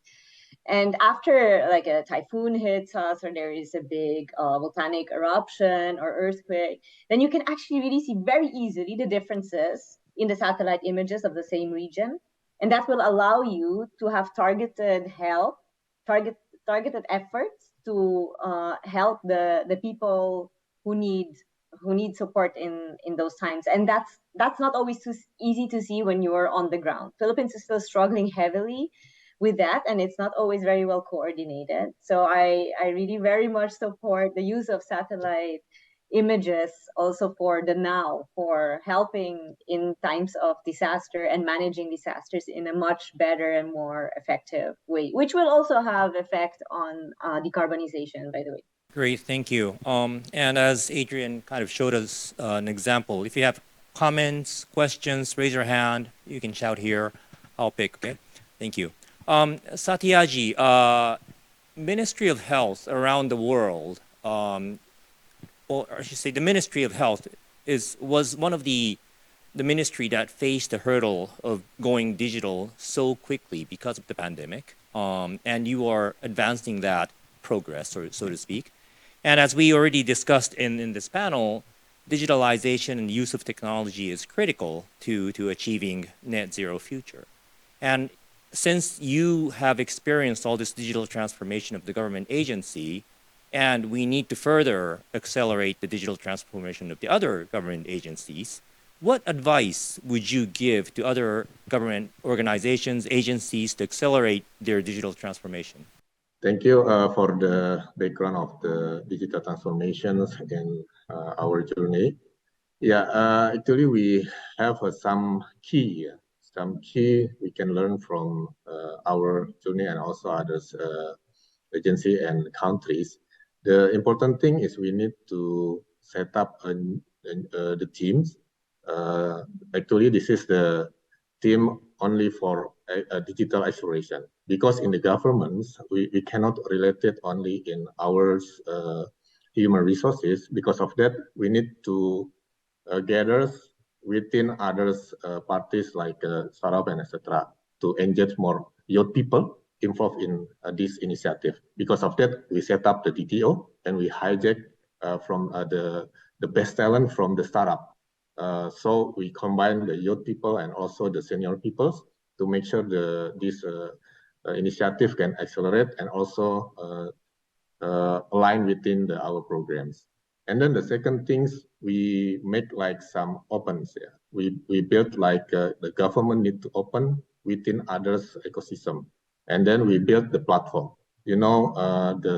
And after like a typhoon hits us, or there is a big volcanic eruption or earthquake, then you can actually really see very easily the differences in the satellite images of the same region. And that will allow you to have targeted help, targeted efforts to help the people who need support in those times. And that's not always too easy to see when you are on the ground. Philippines is still struggling heavily with that, and it's not always very well coordinated. So I really very much support the use of satellite images also for the now, for helping in times of disaster and managing disasters in a much better and more effective way, which will also have effect on decarbonization, by the way. great, thank you. And as Adrian kind of showed us an example, if you have comments, questions, raise your hand. You can shout here. I'll pick, okay? Thank you. Setiaji, Ministry of Health around the world, or I should say the Ministry of Health was one of the ministry that faced the hurdle of going digital so quickly because of the pandemic. And you are advancing that progress, or so to speak. And as we already discussed in this panel, digitalization and use of technology is critical to achieving net zero future. And since you have experienced all this digital transformation of the government agency, and we need to further accelerate the digital transformation of the other government agencies, what advice would you give to other government organizations, agencies to accelerate their digital transformation? Thank you for the background of the digital transformations in our journey. Yeah, actually we have some key we can learn from our journey and also others agency and countries. The important thing is we need to set up the teams. Actually, this is the team only for a digital acceleration, because in the governments, we cannot relate it only in our human resources. Because of that, we need to gather within others parties like startup and etc. to engage more young people involved in this initiative. Because of that, we set up the DTO and we hijack from the best talent from the startup. So we combine the youth people and also the senior people to make sure this initiative can accelerate and also align within our programs. And then the second things, we make like some opens. Yeah. We build like the government need to open within others ecosystem. And then we build the platform. You know,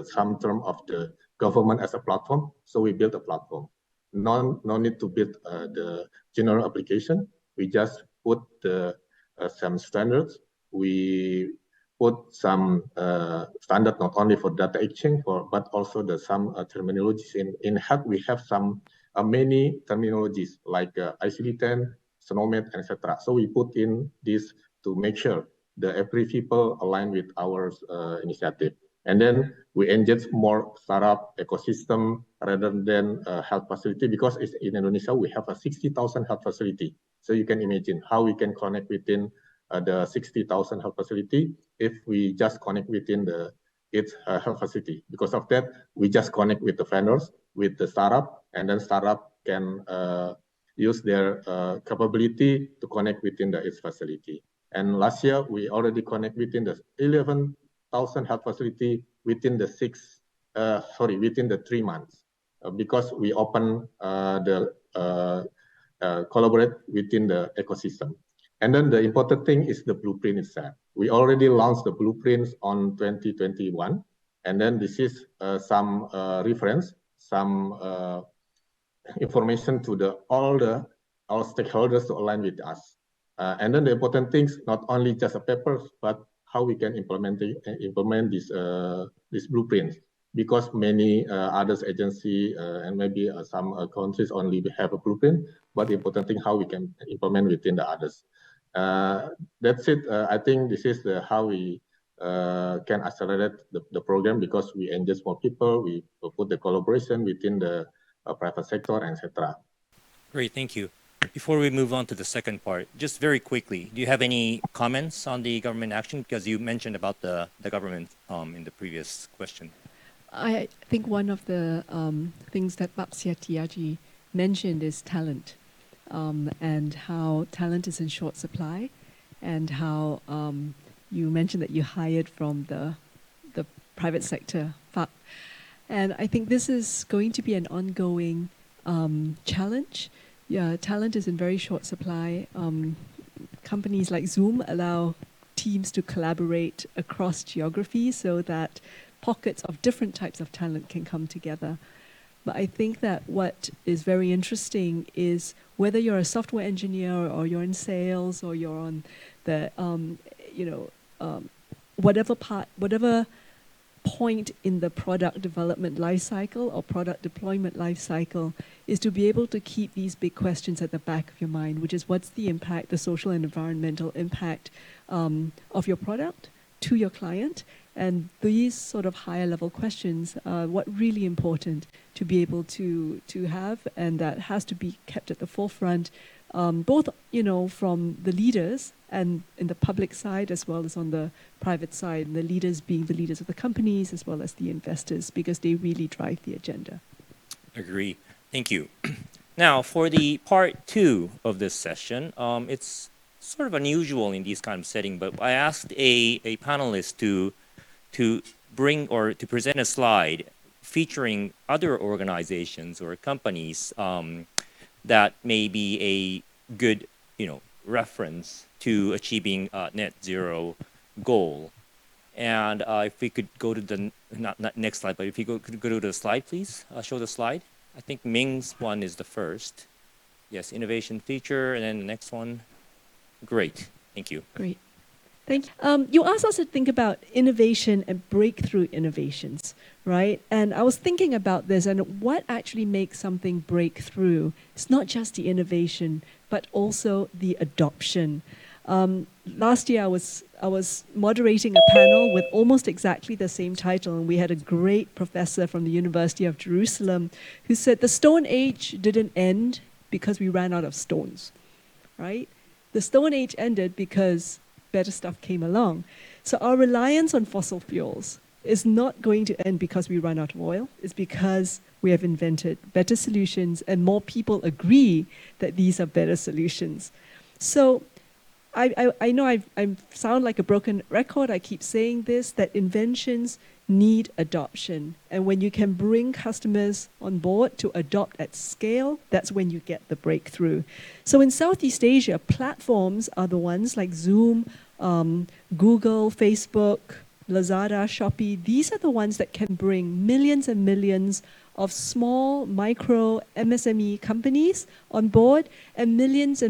some term of the government as a platform. So we build a platform. No need to build the general application. We just put some standards. We put some standard not only for data exchange, but also some terminologies. In health, we have some many terminologies like ICD-10, SNOMED, etc. So we put in this to make sure that every people align with our initiative. And then we engage more startup ecosystem rather than a health facility, because in Indonesia, we have a 60,000 health facility. So you can imagine how we can connect within the 60,000 health facility if we just connect within its health facility. Because of that, we just connect with the vendors, with the startup, and then startup can use their capability to connect within its facility. And last year, we already connect within the 11,000 health facility within the 3 months, because we open collaborate within the ecosystem. And then the important thing is the blueprint itself. We already launched the blueprints on 2021, and then this is some reference, some information to all stakeholders to align with us. And then the important things, not only just a paper, but how we can implement these blueprints, because many others agency and maybe some countries only have a blueprint, but the important thing how we can implement within the others. That's it. I think this is how we can accelerate the program, because we engage more people, we put the collaboration within the private sector, etc. Great, thank you. Before we move on to the second part, just very quickly, do you have any comments on the government action? Because you mentioned about the government in the previous question. I think one of the things that Pak Setiaji mentioned is talent, and how talent is in short supply, and how you mentioned that you hired from the private sector, Pak. And I think this is going to be an ongoing challenge. Yeah, talent is in very short supply. Companies like Zoom allow teams to collaborate across geographies so that pockets of different types of talent can come together. But I think that what is very interesting is whether you're a software engineer or you're in sales or you're on the, whatever point in the product development lifecycle or product deployment lifecycle, is to be able to keep these big questions at the back of your mind, which is what's the impact, the social and environmental impact of your product to your client. And these sort of higher level questions are what really important to be able to have, and that has to be kept at the forefront, both from the leaders and in the public side as well as on the private side, and the leaders being the leaders of the companies as well as the investors, because they really drive the agenda. Agree. Thank you. Now, for the part 2 of this session, it's sort of unusual in these kind of setting, but I asked a panelist to bring or to present a slide featuring other organizations or companies that may be a good, reference to achieving net zero goal. And if we could go to the not next slide, but if you could go to the slide, please show the slide. I think Ming's one is the first. Yes, innovation feature, and then the next one. Great, thank you. Great. Thank you. You asked us to think about innovation and breakthrough innovations, right? And I was thinking about this and what actually makes something breakthrough. It's not just the innovation, but also the adoption. Last year, I was moderating a panel with almost exactly the same title, and we had a great professor from the University of Jerusalem who said the Stone Age didn't end because we ran out of stones, right? The Stone Age ended because better stuff came along. So our reliance on fossil fuels is not going to end because we run out of oil. It's because we have invented better solutions and more people agree that these are better solutions. So I know I sound like a broken record. I keep saying this, that inventions need adoption. And when you can bring customers on board to adopt at scale, that's when you get the breakthrough. So in Southeast Asia, platforms are the ones like Zoom, Google, Facebook, Lazada, Shopee. These are the ones that can bring millions and millions of small, micro, MSME companies on board, and millions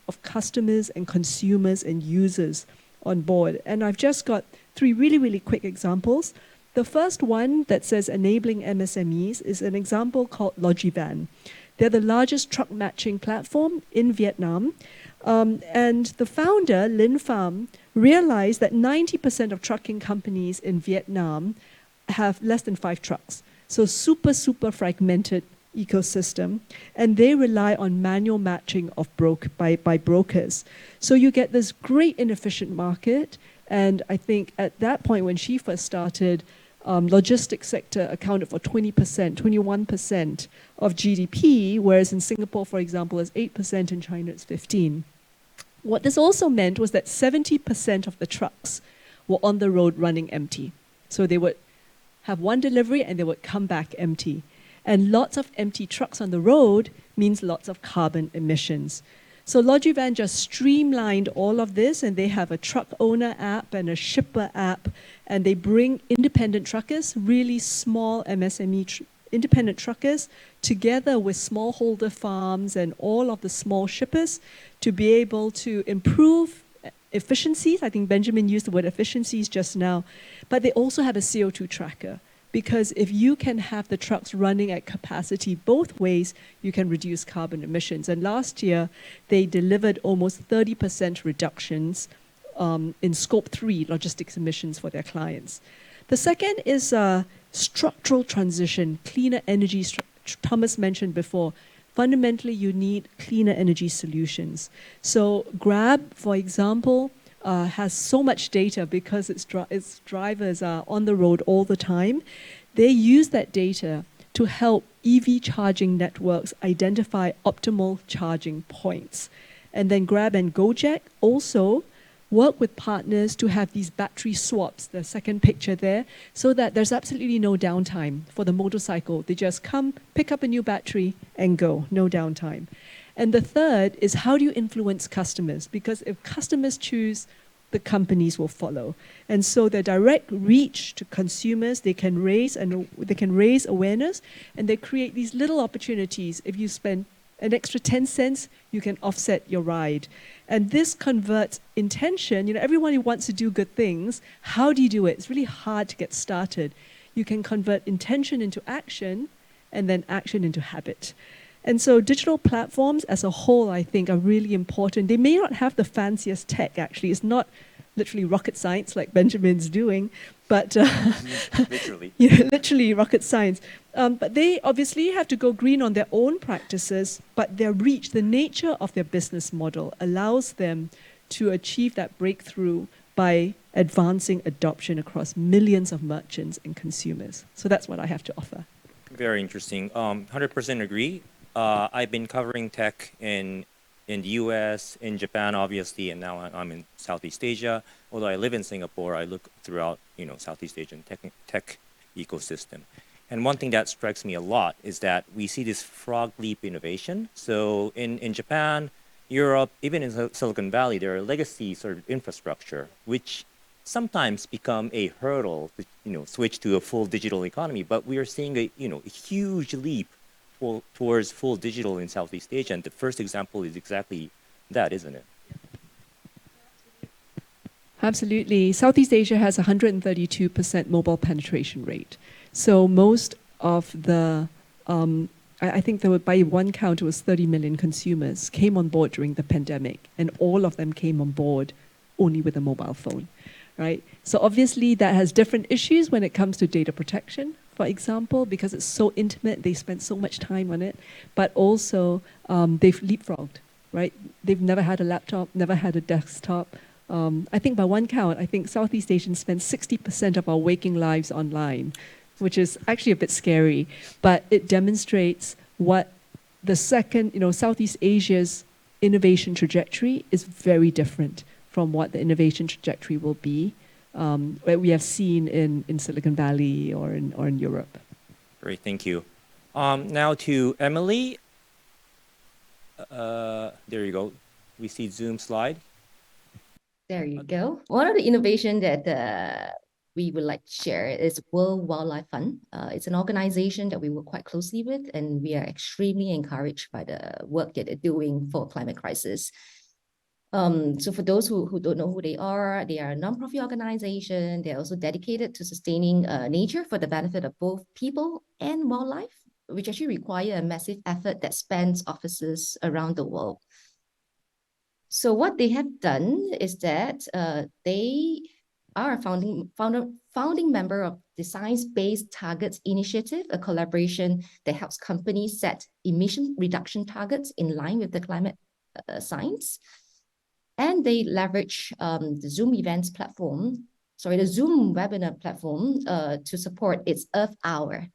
of customers and consumers and users on board. And I've just got 3 really, really quick examples. The first one that says enabling MSMEs is an example called Logivan. They're the largest truck matching platform in Vietnam. And the founder, Linh Pham, realized that 90% of trucking companies in Vietnam have less than 5 trucks. So super, super fragmented ecosystem, and they rely on manual matching of by brokers. So you get this great inefficient market, and I think at that point when she first started, logistics sector accounted for 20%, 21% of GDP, whereas in Singapore, for example, is 8%, in China it's 15%. What this also meant was that 70% of the trucks were on the road running empty. So they would have one delivery and they would come back empty. And lots of empty trucks on the road means lots of carbon emissions. So Logivan just streamlined all of this, and they have a truck owner app and a shipper app, and they bring independent truckers, really small MSME independent truckers, together with smallholder farms and all of the small shippers to be able to improve efficiencies. I think Benjamin used the word efficiencies just now, but they also have a CO2 tracker. Because if you can have the trucks running at capacity both ways, you can reduce carbon emissions. And last year, they delivered almost 30% reductions in Scope 3 logistics emissions for their clients. The second is structural transition, cleaner energy. Thomas mentioned before, fundamentally, you need cleaner energy solutions. So Grab, for example, has so much data because its drivers are on the road all the time. They use that data to help EV charging networks identify optimal charging points. And then Grab and Gojek also work with partners to have these battery swaps, the second picture there, so that there's absolutely no downtime for the motorcycle. They just come, pick up a new battery, and go, no downtime. And the third is, how do you influence customers? Because if customers choose, the companies will follow. And so the direct reach to consumers, they can raise awareness, and they create these little opportunities. If you spend an extra 10 cents, you can offset your ride. And this converts intention. You know, everyone who wants to do good things, how do you do it? It's really hard to get started. You can convert intention into action, and then action into habit. And so digital platforms as a whole, I think, are really important. They may not have the fanciest tech, actually. It's not literally rocket science like Benjamin's doing, but literally. Literally rocket science. But they obviously have to go green on their own practices, but their reach, the nature of their business model allows them to achieve that breakthrough by advancing adoption across millions of merchants and consumers. So that's what I have to offer. Very interesting. 100% agree. I've been covering tech in the US, in Japan, obviously, and now I'm in Southeast Asia. Although I live in Singapore, I look throughout, Southeast Asian tech ecosystem. And one thing that strikes me a lot is that we see this frog leap innovation. So in Japan, Europe, even in Silicon Valley, there are legacy sort of infrastructure, which sometimes become a hurdle to, switch to a full digital economy. But we are seeing a huge leap towards full digital in Southeast Asia. And the first example is exactly that, isn't it? Absolutely. Southeast Asia has 132% mobile penetration rate. So most of the, I think there were, by one count, it was 30 million consumers came on board during the pandemic, and all of them came on board only with a mobile phone, right? So obviously that has different issues when it comes to data protection, for example, because it's so intimate, they spend so much time on it, but also they've leapfrogged, right? They've never had a laptop, never had a desktop. I think by one count, I think Southeast Asians spend 60% of our waking lives online, which is actually a bit scary, but it demonstrates what the second, Southeast Asia's innovation trajectory is very different from what the innovation trajectory will be, what we have seen in Silicon Valley or in Europe. Great, thank you. Now to Emily. There you go. We see Zoom slide. There you go. One of the innovation that we would like to share is World Wildlife Fund. It's an organization that we work quite closely with, and we are extremely encouraged by the work that they're doing for climate crisis. So for those who don't know who they are a non-profit organization. They're also dedicated to sustaining nature for the benefit of both people and wildlife, which actually require a massive effort that spans offices around the world. So what they have done is that they are a founding member of the Science-Based Targets Initiative, a collaboration that helps companies set emission reduction targets in line with the climate science. And they leverage the Zoom events platform, the Zoom webinar platform to support its Earth Hour,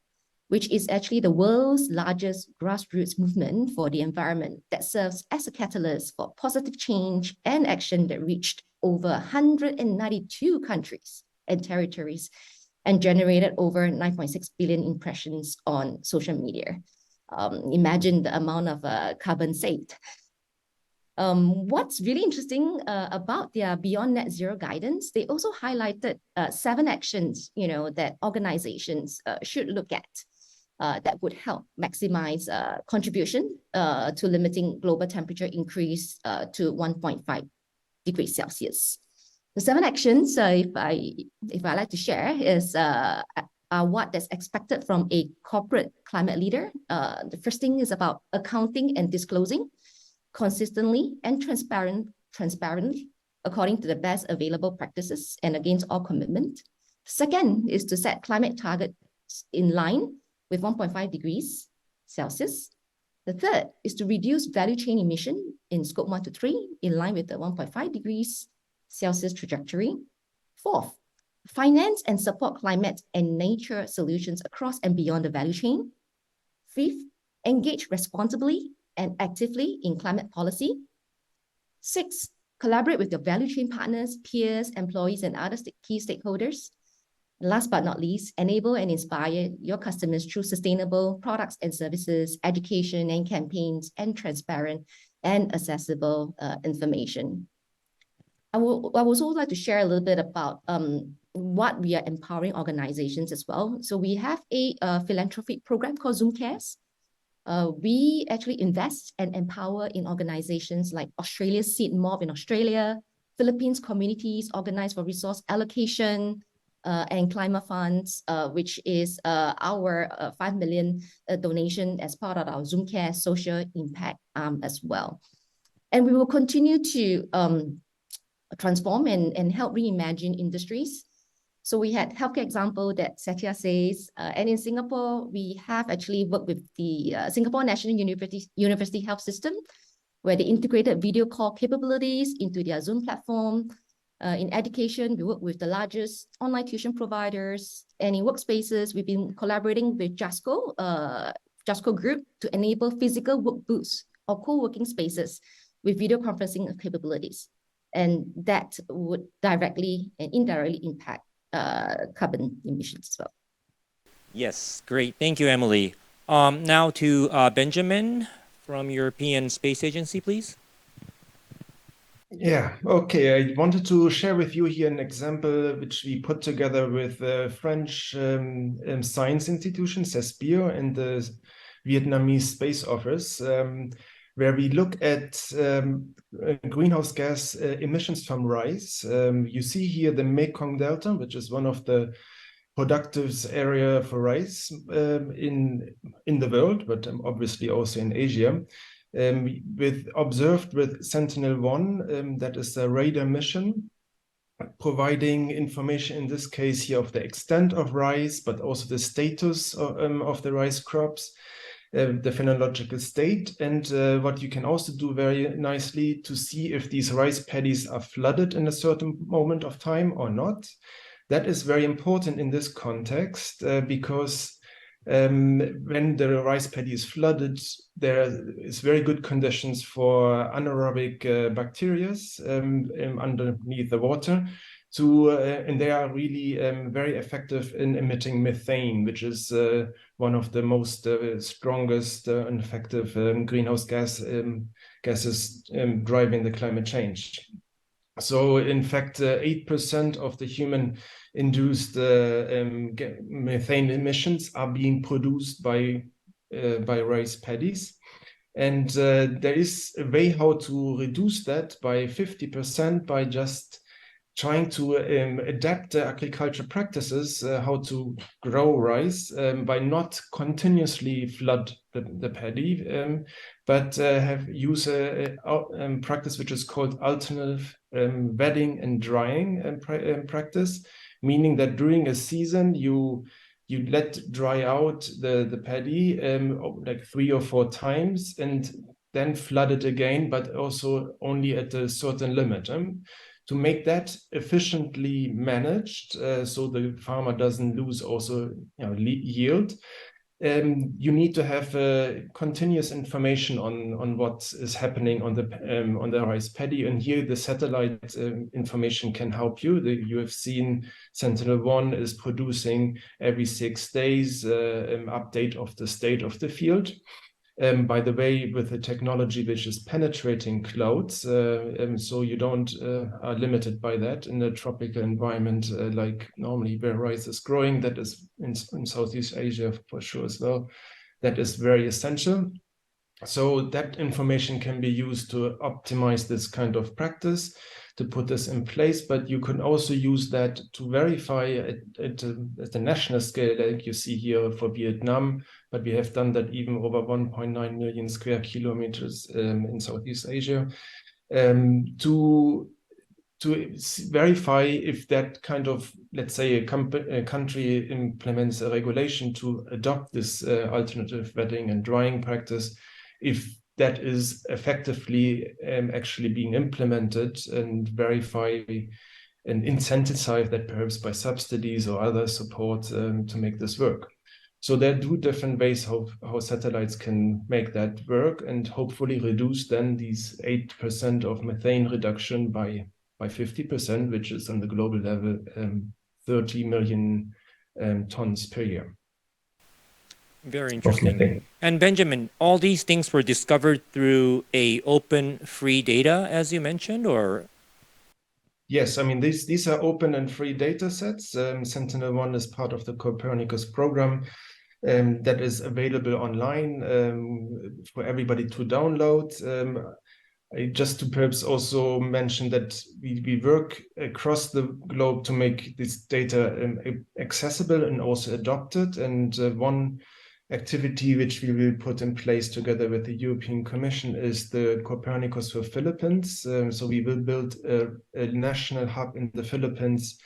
which is actually the world's largest grassroots movement for the environment that serves as a catalyst for positive change and action that reached over 192 countries and territories and generated over 9.6 billion impressions on social media. Imagine the amount of carbon saved. What's really interesting about their Beyond Net Zero guidance, they also highlighted 7 actions, that organizations should look at that would help maximize contribution to limiting global temperature increase to 1.5 degrees Celsius. The 7 actions, if I like to share, is are what is expected from a corporate climate leader. The first thing is about accounting and disclosing consistently and transparently according to the best available practices and against all commitment. Second is to set climate targets in line with 1.5 degrees Celsius. The third is to reduce value chain emission in scope 1 to 3 in line with the 1.5 degrees Celsius trajectory. Fourth, finance and support climate and nature solutions across and beyond the value chain. Fifth, engage responsibly and actively in climate policy. 6, collaborate with your value chain partners, peers, employees, and other key stakeholders. Last but not least, enable and inspire your customers through sustainable products and services, education and campaigns, and transparent and accessible information. I would also like to share a little bit about what we are empowering organizations as well. So we have a philanthropic program called Zoom Cares. We actually invest and empower in organizations like Australia's Seed Mob in Australia, Philippines communities organized for resource allocation, and climate funds, which is our 5 million donation as part of our Zoom Care social impact as well. And we will continue to transform and help reimagine industries. So we had healthcare example that Satya says, and in Singapore, we have actually worked with the Singapore National University Health System, where they integrated video call capabilities into their Zoom platform. In education, we work with the largest online tuition providers, and in workspaces, we've been collaborating with JASCO Group to enable physical work booths or co-working spaces with video conferencing capabilities. And that would directly and indirectly impact carbon emissions as well. Yes, great. Thank you, Emily. Now to Benjamin from European Space Agency, please. Yeah, okay. I wanted to share with you here an example which we put together with the French science institution, CESPIR, and the Vietnamese Space Office, where we look at greenhouse gas emissions from rice. You see here the Mekong Delta, which is one of the productive area for rice in the world, but obviously also in Asia. Observed with Sentinel-1, that is a radar mission, providing information in this case here of the extent of rice, but also the status of the rice crops, the phenological state, and what you can also do very nicely to see if these rice paddies are flooded in a certain moment of time or not. That is very important in this context because when the rice paddy is flooded, there is very good conditions for anaerobic bacteria underneath the water. And they are really very effective in emitting methane, which is one of the most strongest and effective greenhouse gases driving the climate change. So in fact, 8% of the human-induced methane emissions are being produced by rice paddies. And there is a way how to reduce that by 50% by just trying to adapt agriculture practices, how to grow rice by not continuously flood the paddy, but use a practice which is called alternative wetting and drying practice, meaning that during a season you let dry out the paddy like 3 or 4 times and then flood it again, but also only at a certain limit. To make that efficiently managed, so the farmer doesn't lose also yield, you need to have continuous information on what is happening on the rice paddy, and here the satellite information can help you. You have seen Sentinel-1 is producing every 6 days an update of the state of the field. By the way, with the technology which is penetrating clouds, so you don't are limited by that in a tropical environment like normally where rice is growing. That is in Southeast Asia for sure as well. That is very essential. So that information can be used to optimize this kind of practice, to put this in place, but you can also use that to verify at the national scale, like you see here for Vietnam, but we have done that even over 1.9 million square kilometers in Southeast Asia, to verify if that kind of, let's say, a country implements a regulation to adopt this alternative wetting and drying practice, if that is effectively actually being implemented, and verify and incentivize that perhaps by subsidies or other support to make this work. So there are 2 different ways how satellites can make that work and hopefully reduce then these 8% of methane reduction by 50%, which is on the global level 30 million tons per year. Very interesting. And Benjamin, all these things were discovered through a open, free data, as you mentioned, or? Yes, I mean, these are open and free data sets. Sentinel-1 is part of the Copernicus program that is available online for everybody to download. Just to perhaps also mention that we work across the globe to make this data accessible and also adopted. And one activity which we will put in place together with the European Commission is the Copernicus for Philippines. So we will build a national hub in the Philippines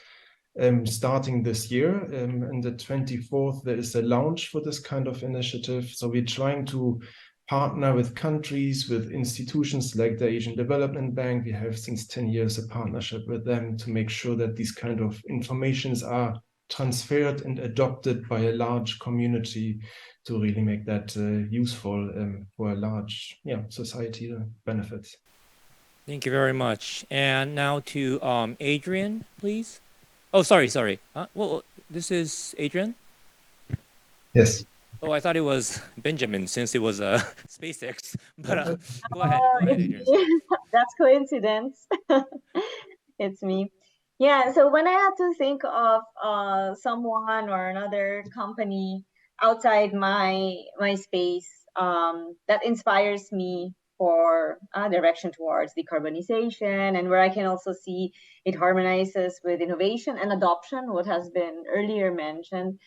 starting this year. On the 24th, there is a launch for this kind of initiative. So we're trying to partner with countries, with institutions like the Asian Development Bank. We have since 10 years a partnership with them to make sure that these kind of informations are transferred and adopted by a large community to really make that useful for a large society benefits. Thank you very much. And now to Adrian, please. Oh, sorry. Well, this is Adrian? Yes. Oh, I thought it was Benjamin since it was SpaceX. But go ahead, Adrian. That's coincidence. It's me. Yeah, so when I had to think of someone or another company outside my space that inspires me for direction towards decarbonization, and where I can also see it harmonizes with innovation and adoption, what has been earlier mentioned,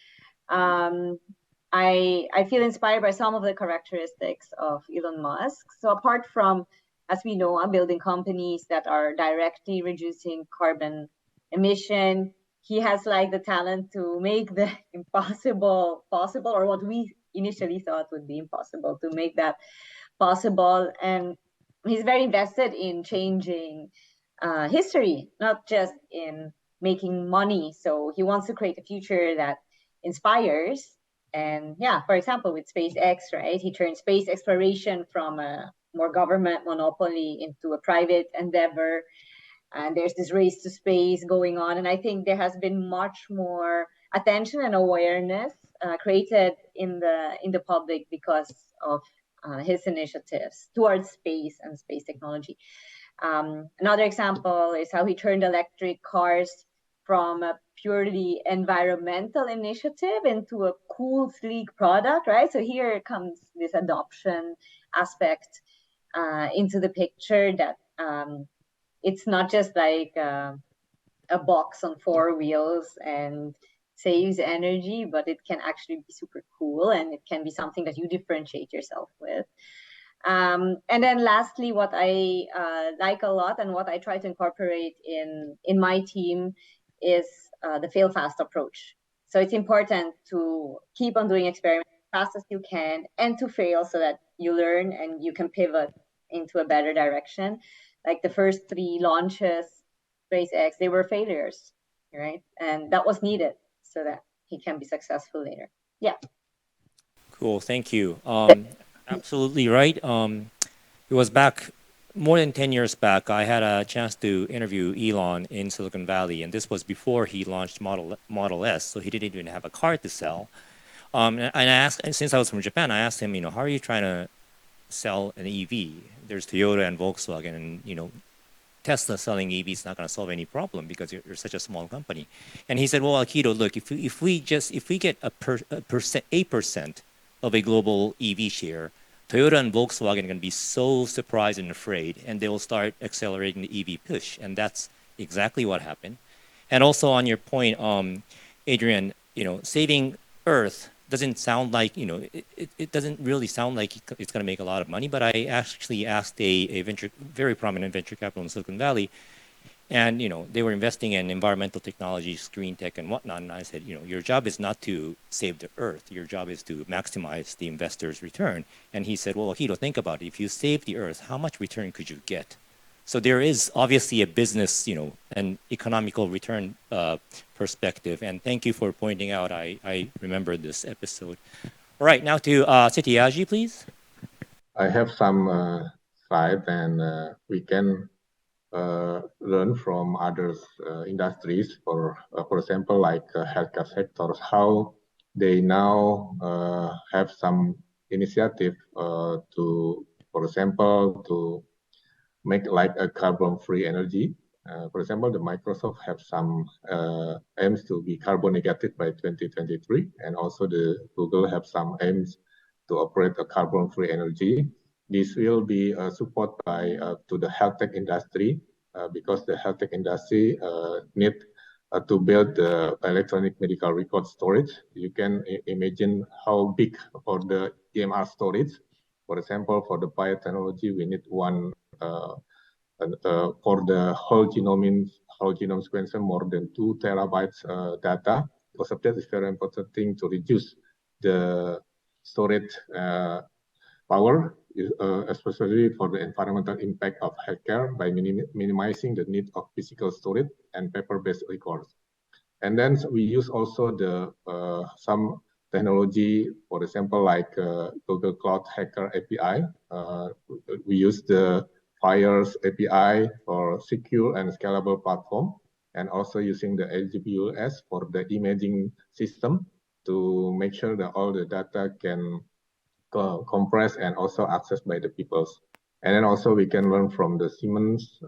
I feel inspired by some of the characteristics of Elon Musk. So apart from, as we know, building companies that are directly reducing carbon emission, he has like the talent to make the impossible possible, or what we initially thought would be impossible, to make that possible. And he's very invested in changing history, not just in making money. So he wants to create a future that inspires. And yeah, for example, with SpaceX, right? He turned space exploration from a more government monopoly into a private endeavor. And there's this race to space going on. And I think there has been much more attention and awareness created in the public because of his initiatives towards space and space technology. Another example is how he turned electric cars from a purely environmental initiative into a cool, sleek product, right? So here comes this adoption aspect into the picture, that it's not just like a box on 4 wheels and saves energy, but it can actually be super cool, and it can be something that you differentiate yourself with. And then lastly, what I like a lot and what I try to incorporate in my team is the fail fast approach. So it's important to keep on doing experiments as fast as you can and to fail so that you learn and you can pivot into a better direction. Like the first 3 launches, SpaceX, they were failures, right? And that was needed so that he can be successful later. Yeah. Cool, thank you. Absolutely right. It was back more than 10 years back. I had a chance to interview Elon in Silicon Valley, and this was before he launched Model S, so he didn't even have a car to sell. And I asked, and since I was from Japan, I asked him, how are you trying to sell an EV? There's Toyota and Volkswagen, and Tesla selling EV is not going to solve any problem because you're such a small company. And he said, well, Akito, look, if we get a 8% of a global EV share, Toyota and Volkswagen are going to be so surprised and afraid, and they will start accelerating the EV push. And that's exactly what happened. And also on your point, Adrian, saving Earth doesn't sound like, it doesn't really sound like it's going to make a lot of money. But I actually asked a very prominent venture capital in Silicon Valley, and they were investing in environmental technologies, green tech, and whatnot. And I said, your job is not to save the Earth. Your job is to maximize the investor's return. And he said, well, Hito, think about it. If you save the Earth, how much return could you get? So there is obviously a business, and economical return perspective. And thank you for pointing out. I remember this episode. All right, now to Setiaji, please. I have some slides, and we can learn from other industries. For example, like healthcare sectors, how they now have some initiative to, for example, to make like a carbon-free energy. For example, the Microsoft have some aims to be carbon negative by 2023, and also the Google have some aims to operate a carbon-free energy. This will be supported by to the health tech industry because the health tech industry need to build the electronic medical record storage. You can imagine how big for the EMR storage. For example, for the biotechnology, we need one for the whole genome sequence, more than 2 terabytes data. Because of that, it's very important thing to reduce the storage power, especially for the environmental impact of healthcare by minimizing the need of physical storage and paper-based records. And then we use also the some technology, for example, like Google Cloud Hacker API. We use the Fire's API for secure and scalable platform, and also using the AWS for the imaging system to make sure that all the data can compress and also accessed by the peoples. And then also we can learn from the Siemens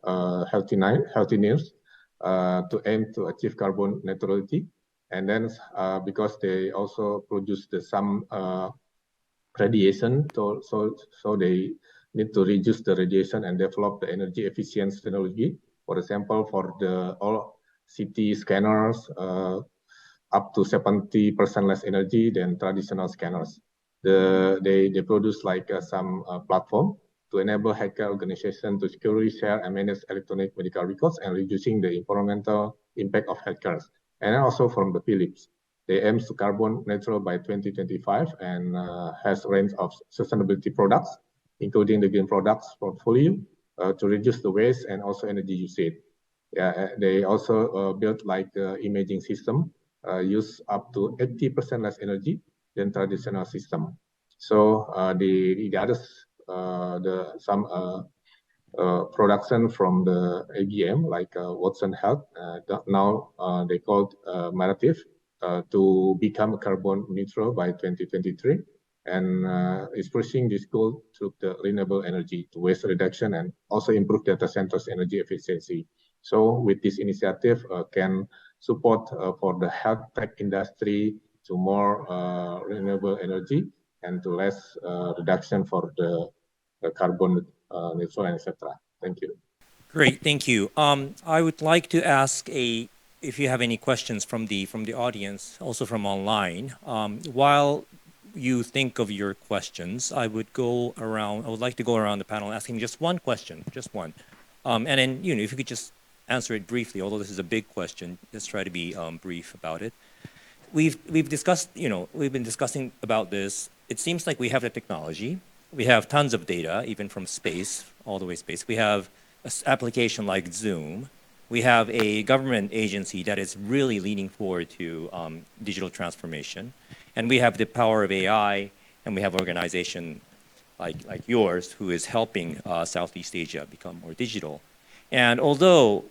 Healthineers to aim to achieve carbon neutrality. And then because they also produce some radiation, so they need to reduce the radiation and develop the energy efficient technology. For example, for the all CT scanners, up to 70% less energy than traditional scanners. They produce like some platform to enable healthcare organizations to securely share and manage electronic medical records and reducing the environmental impact of healthcare. And also from the Philips, they aim to carbon neutral by 2025 and has a range of sustainability products, including the green products portfolio to reduce the waste and also energy usage. Yeah, they also built like imaging system, use up to 80% less energy than traditional system. So the others, some production from the ABM like Watson Health, now they called Marative to become carbon neutral by 2023, and is pushing this goal through the renewable energy to waste reduction and also improve data centers energy efficiency. So with this initiative can support for the health tech industry to more renewable energy and to less reduction for the carbon neutral, etc. Thank you. Great, thank you. I would like to ask a if you have any questions from the audience, also from online, while you think of your questions, I would like to go around the panel asking just one question, just one. And then, if you could just answer it briefly, although this is a big question, let's try to be brief about it. We've discussed, we've been discussing about this. It seems like we have the technology. We have tons of data, even from space, all the way space. We have an application like Zoom. We have a government agency that is really leaning forward to digital transformation. And we have the power of AI, and we have an organization like yours who is helping Southeast Asia become more digital. And although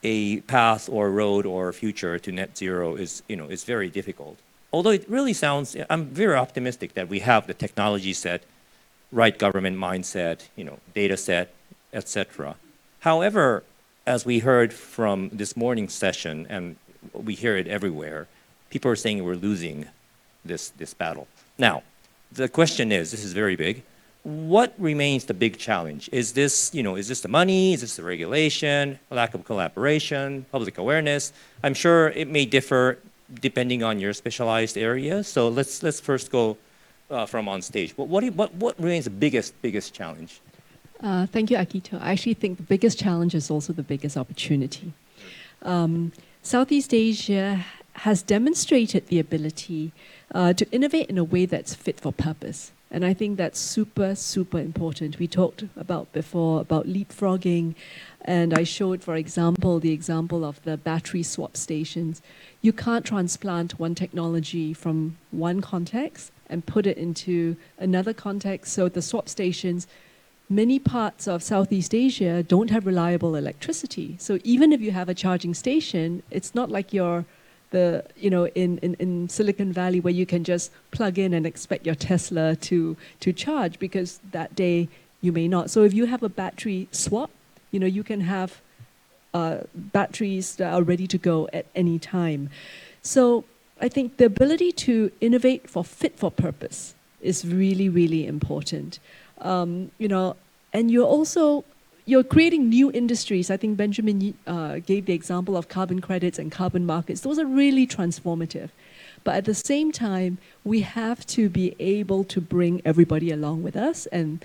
a path or road or future to net zero is very difficult, although it really sounds, I'm very optimistic that we have the technology set, right government mindset, data set, etc. However, as we heard from this morning's session, and we hear it everywhere, people are saying we're losing this battle. Now, the question is, this is very big, what remains the big challenge? Is this, is this the money? Is this the regulation, lack of collaboration, public awareness? I'm sure it may differ depending on your specialized area. So let's first go from on stage. What remains the biggest challenge? Thank you, Akito. I actually think the biggest challenge is also the biggest opportunity. Southeast Asia has demonstrated the ability to innovate in a way that's fit for purpose. And I think that's super, super important. We talked about before about leapfrogging, and I showed, for example, the example of the battery swap stations. You can't transplant one technology from one context and put it into another context. So the swap stations, many parts of Southeast Asia don't have reliable electricity. So even if you have a charging station, it's not like you're in Silicon Valley where you can just plug in and expect your Tesla to charge, because that day you may not. So if you have a battery swap, you can have batteries that are ready to go at any time. So I think the ability to innovate for fit for purpose is really, really important. And you're creating new industries. I think Benjamin gave the example of carbon credits and carbon markets. Those are really transformative. But at the same time, we have to be able to bring everybody along with us and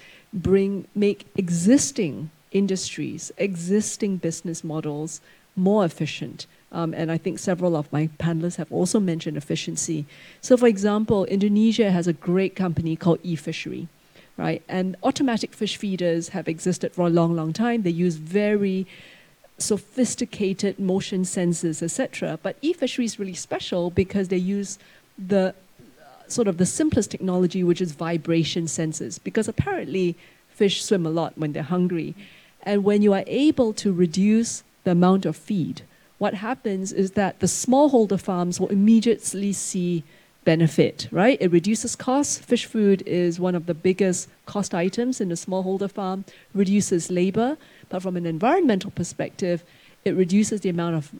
make existing industries, existing business models more efficient. And I think several of my panelists have also mentioned efficiency. So for example, Indonesia has a great company called eFishery. Right? And automatic fish feeders have existed for a long, long time. They use very sophisticated motion sensors, etc. But eFishery is really special because they use the simplest technology, which is vibration sensors, because apparently fish swim a lot when they're hungry. And when you are able to reduce the amount of feed, what happens is that the smallholder farms will immediately see benefit, right? It reduces costs. Fish food is one of the biggest cost items in the smallholder farm, reduces labor, but from an environmental perspective, it reduces the amount of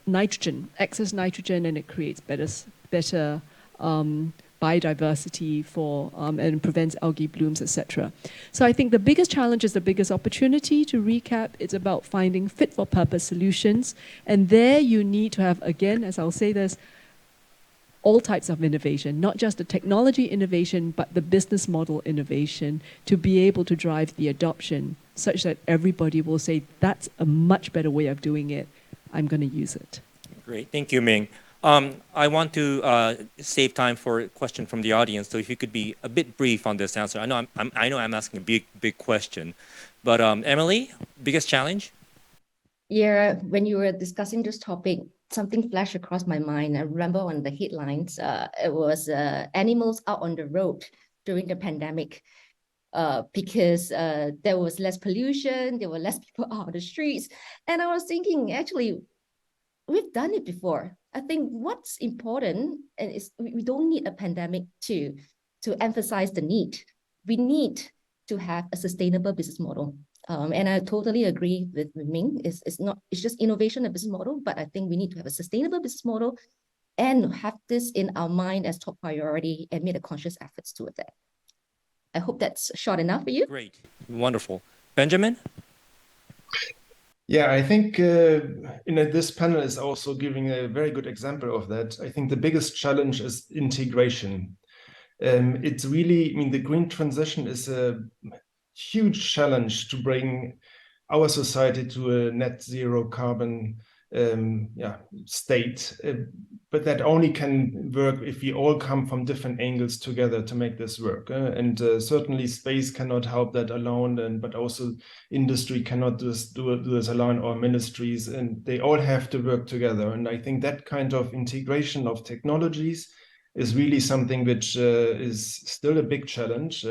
nitrogen, excess nitrogen, and it creates better biodiversity and prevents algae blooms, etc. So I think the biggest challenge is the biggest opportunity. To recap, it's about finding fit-for-purpose solutions, and there you need to have, again, as I'll say this, all types of innovation, not just the technology innovation, but the business model innovation to be able to drive the adoption such that everybody will say, that's a much better way of doing it. I'm going to use it. Great. Thank you, Ming. I want to save time for a question from the audience. So if you could be a bit brief on this answer. I know I'm asking a big question, but Emily, biggest challenge? Yeah, when you were discussing this topic, something flashed across my mind. I remember on the headlines, it was animals out on the road during the pandemic because there was less pollution, there were less people out on the streets. And I was thinking, actually, we've done it before. I think what's important is we don't need a pandemic to emphasize the need. We need to have a sustainable business model. And I totally agree with Ming. It's just innovation and business model, but I think we need to have a sustainable business model and have this in our mind as top priority and make a conscious efforts toward that. I hope that's short enough for you. Great, wonderful. Benjamin? Yeah, I think this panel is also giving a very good example of that. I think the biggest challenge is integration. It's really, I mean, the green transition is a huge challenge to bring our society to a net zero carbon state. But that only can work if we all come from different angles together to make this work. And certainly space cannot help that alone, but also industry cannot just do this alone, or ministries, and they all have to work together. And I think that kind of integration of technologies is really something which is still a big challenge.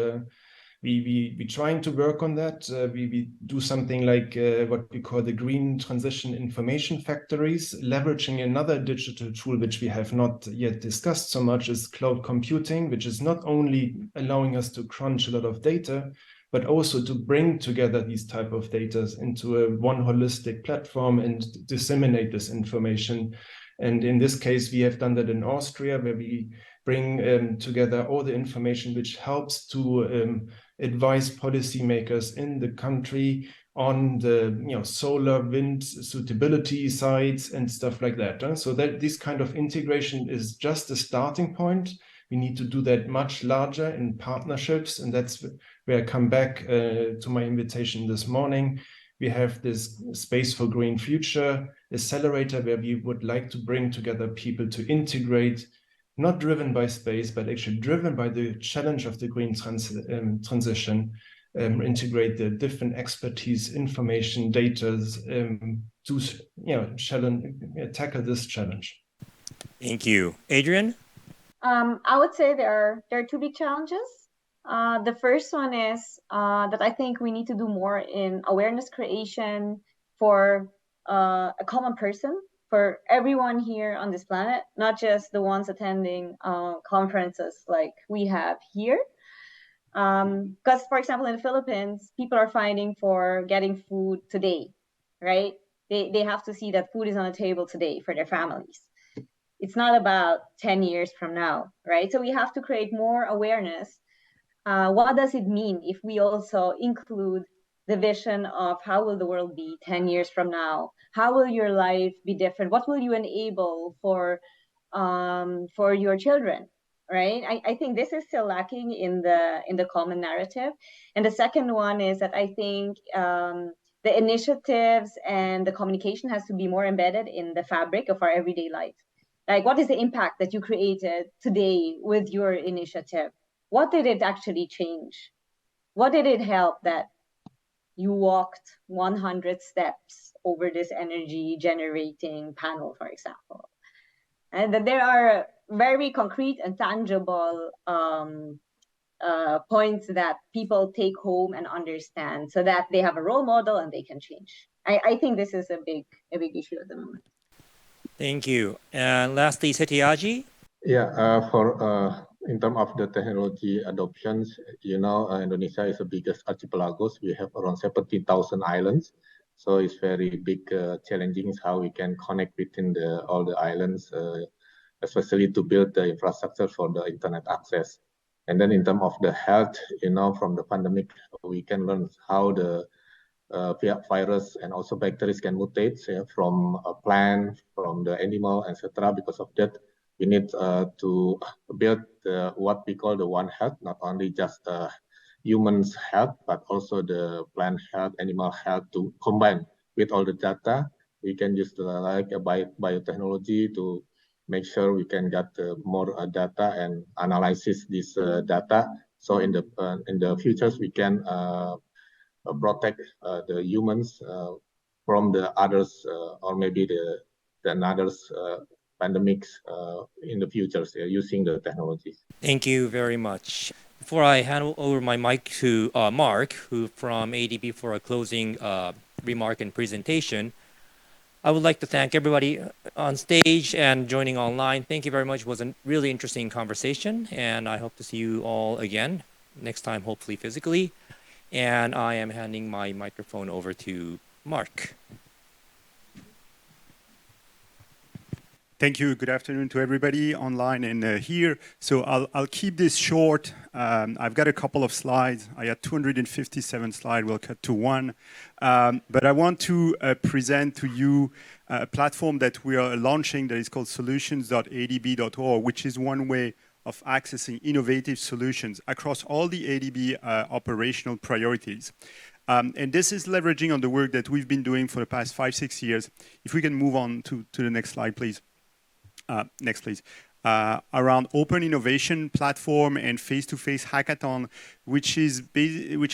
We trying to work on that. We do something like what we call the Green Transition Information Factories, leveraging another digital tool which we have not yet discussed so much is cloud computing, which is not only allowing us to crunch a lot of data, but also to bring together these type of data into a one holistic platform and disseminate this information. And in this case, we have done that in Austria, where we bring together all the information which helps to advise policymakers in the country on the solar, wind suitability sites and stuff like that. So that this kind of integration is just a starting point. We need to do that much larger in partnerships, and that's where I come back to my invitation this morning. We have this Space for Green Future accelerator where we would like to bring together people to integrate, not driven by space, but actually driven by the challenge of the green transition, integrate the different expertise, information, data to tackle this challenge. Thank you. Adrian? I would say there are two big challenges. The first one is that I think we need to do more in awareness creation for a common person, for everyone here on this planet, not just the ones attending conferences like we have here. Because, for example, in the Philippines, people are fighting for getting food today, right? They have to see that food is on the table today for their families. It's not about 10 years from now, right? So we have to create more awareness. What does it mean if we also include the vision of how will the world be 10 years from now? How will your life be different? What will you enable for your children, right? I think this is still lacking in the common narrative. And the second one is that I think the initiatives and the communication has to be more embedded in the fabric of our everyday life. Like, what is the impact that you created today with your initiative? What did it actually change? What did it help that you walked 100 steps over this energy generating panel, for example? And that there are very concrete and tangible points that people take home and understand, so that they have a role model and they can change. I think this is a big issue at the moment. Thank you. And lastly, Setiaji? Yeah, in terms of the technology adoptions, Indonesia is the biggest archipelagos. We have around 70,000 islands. So it's very big, challenging how we can connect within all the islands, especially to build the infrastructure for the internet access. And then in terms of the health, from the pandemic, we can learn how the virus and also bacteria can mutate from a plant, from the animal, etc. Because of that, we need to build what we call the One Health, not only just humans' health, but also the plant health, animal health, to combine with all the data. We can use like a biotechnology to make sure we can get more data and analysis this data. So in the futures, we can protect the humans from the others, or maybe the others pandemics in the future using the technologies. Thank you very much. Before I hand over my mic to Mark, who from ADB, for a closing remark and presentation, I would like to thank everybody on stage and joining online. Thank you very much. It was a really interesting conversation, and I hope to see you all again next time, hopefully physically. And I am handing my microphone over to Mark. Thank you. Good afternoon to everybody online and here. So I'll keep this short. I've got a couple of slides. I had 257 slides. We'll cut to one. But I want to present to you a platform that we are launching that is called solutions.adb.org, which is one way of accessing innovative solutions across all the ADB operational priorities. And this is leveraging on the work that we've been doing for the past 5-6 years. If we can move on to the next slide, please. Next, please. Around open innovation platform and face-to-face hackathon, which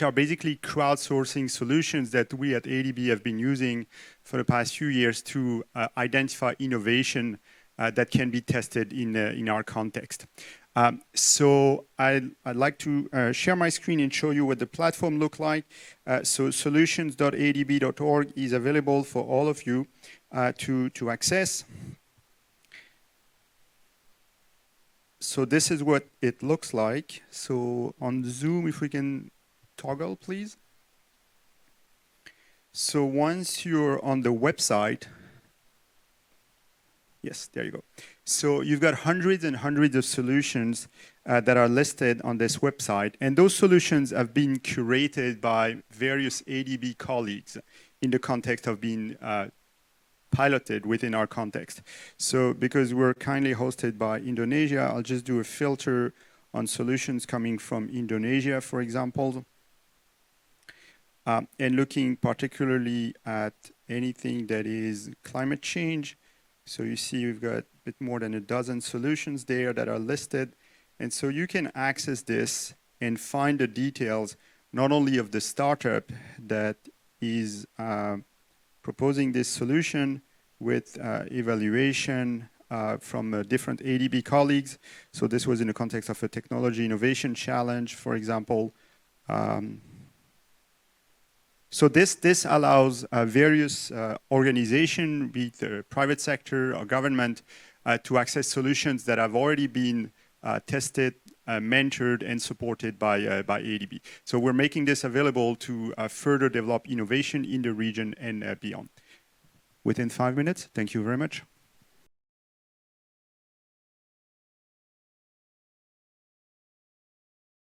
are basically crowdsourcing solutions that we at ADB have been using for the past few years to identify innovation that can be tested in our context. So I'd like to share my screen and show you what the platform looks like. So solutions.adb.org is available for all of you to access. So this is what it looks like. So on Zoom, if we can toggle, please. So once you're on the website, yes, there you go. So you've got hundreds and hundreds of solutions that are listed on this website. And those solutions have been curated by various ADB colleagues in the context of being piloted within our context. So because we're kindly hosted by Indonesia, I'll just do a filter on solutions coming from Indonesia, for example. And looking particularly at anything that is climate change. So you see we've got a bit more than a dozen solutions there that are listed. And so you can access this and find the details, not only of the startup that is proposing this solution with evaluation from different ADB colleagues. So this was in the context of a technology innovation challenge, for example. So this allows various organizations, be it the private sector or government, to access solutions that have already been tested, mentored, and supported by ADB. So we're making this available to further develop innovation in the region and beyond. Within 5 minutes, thank you very much.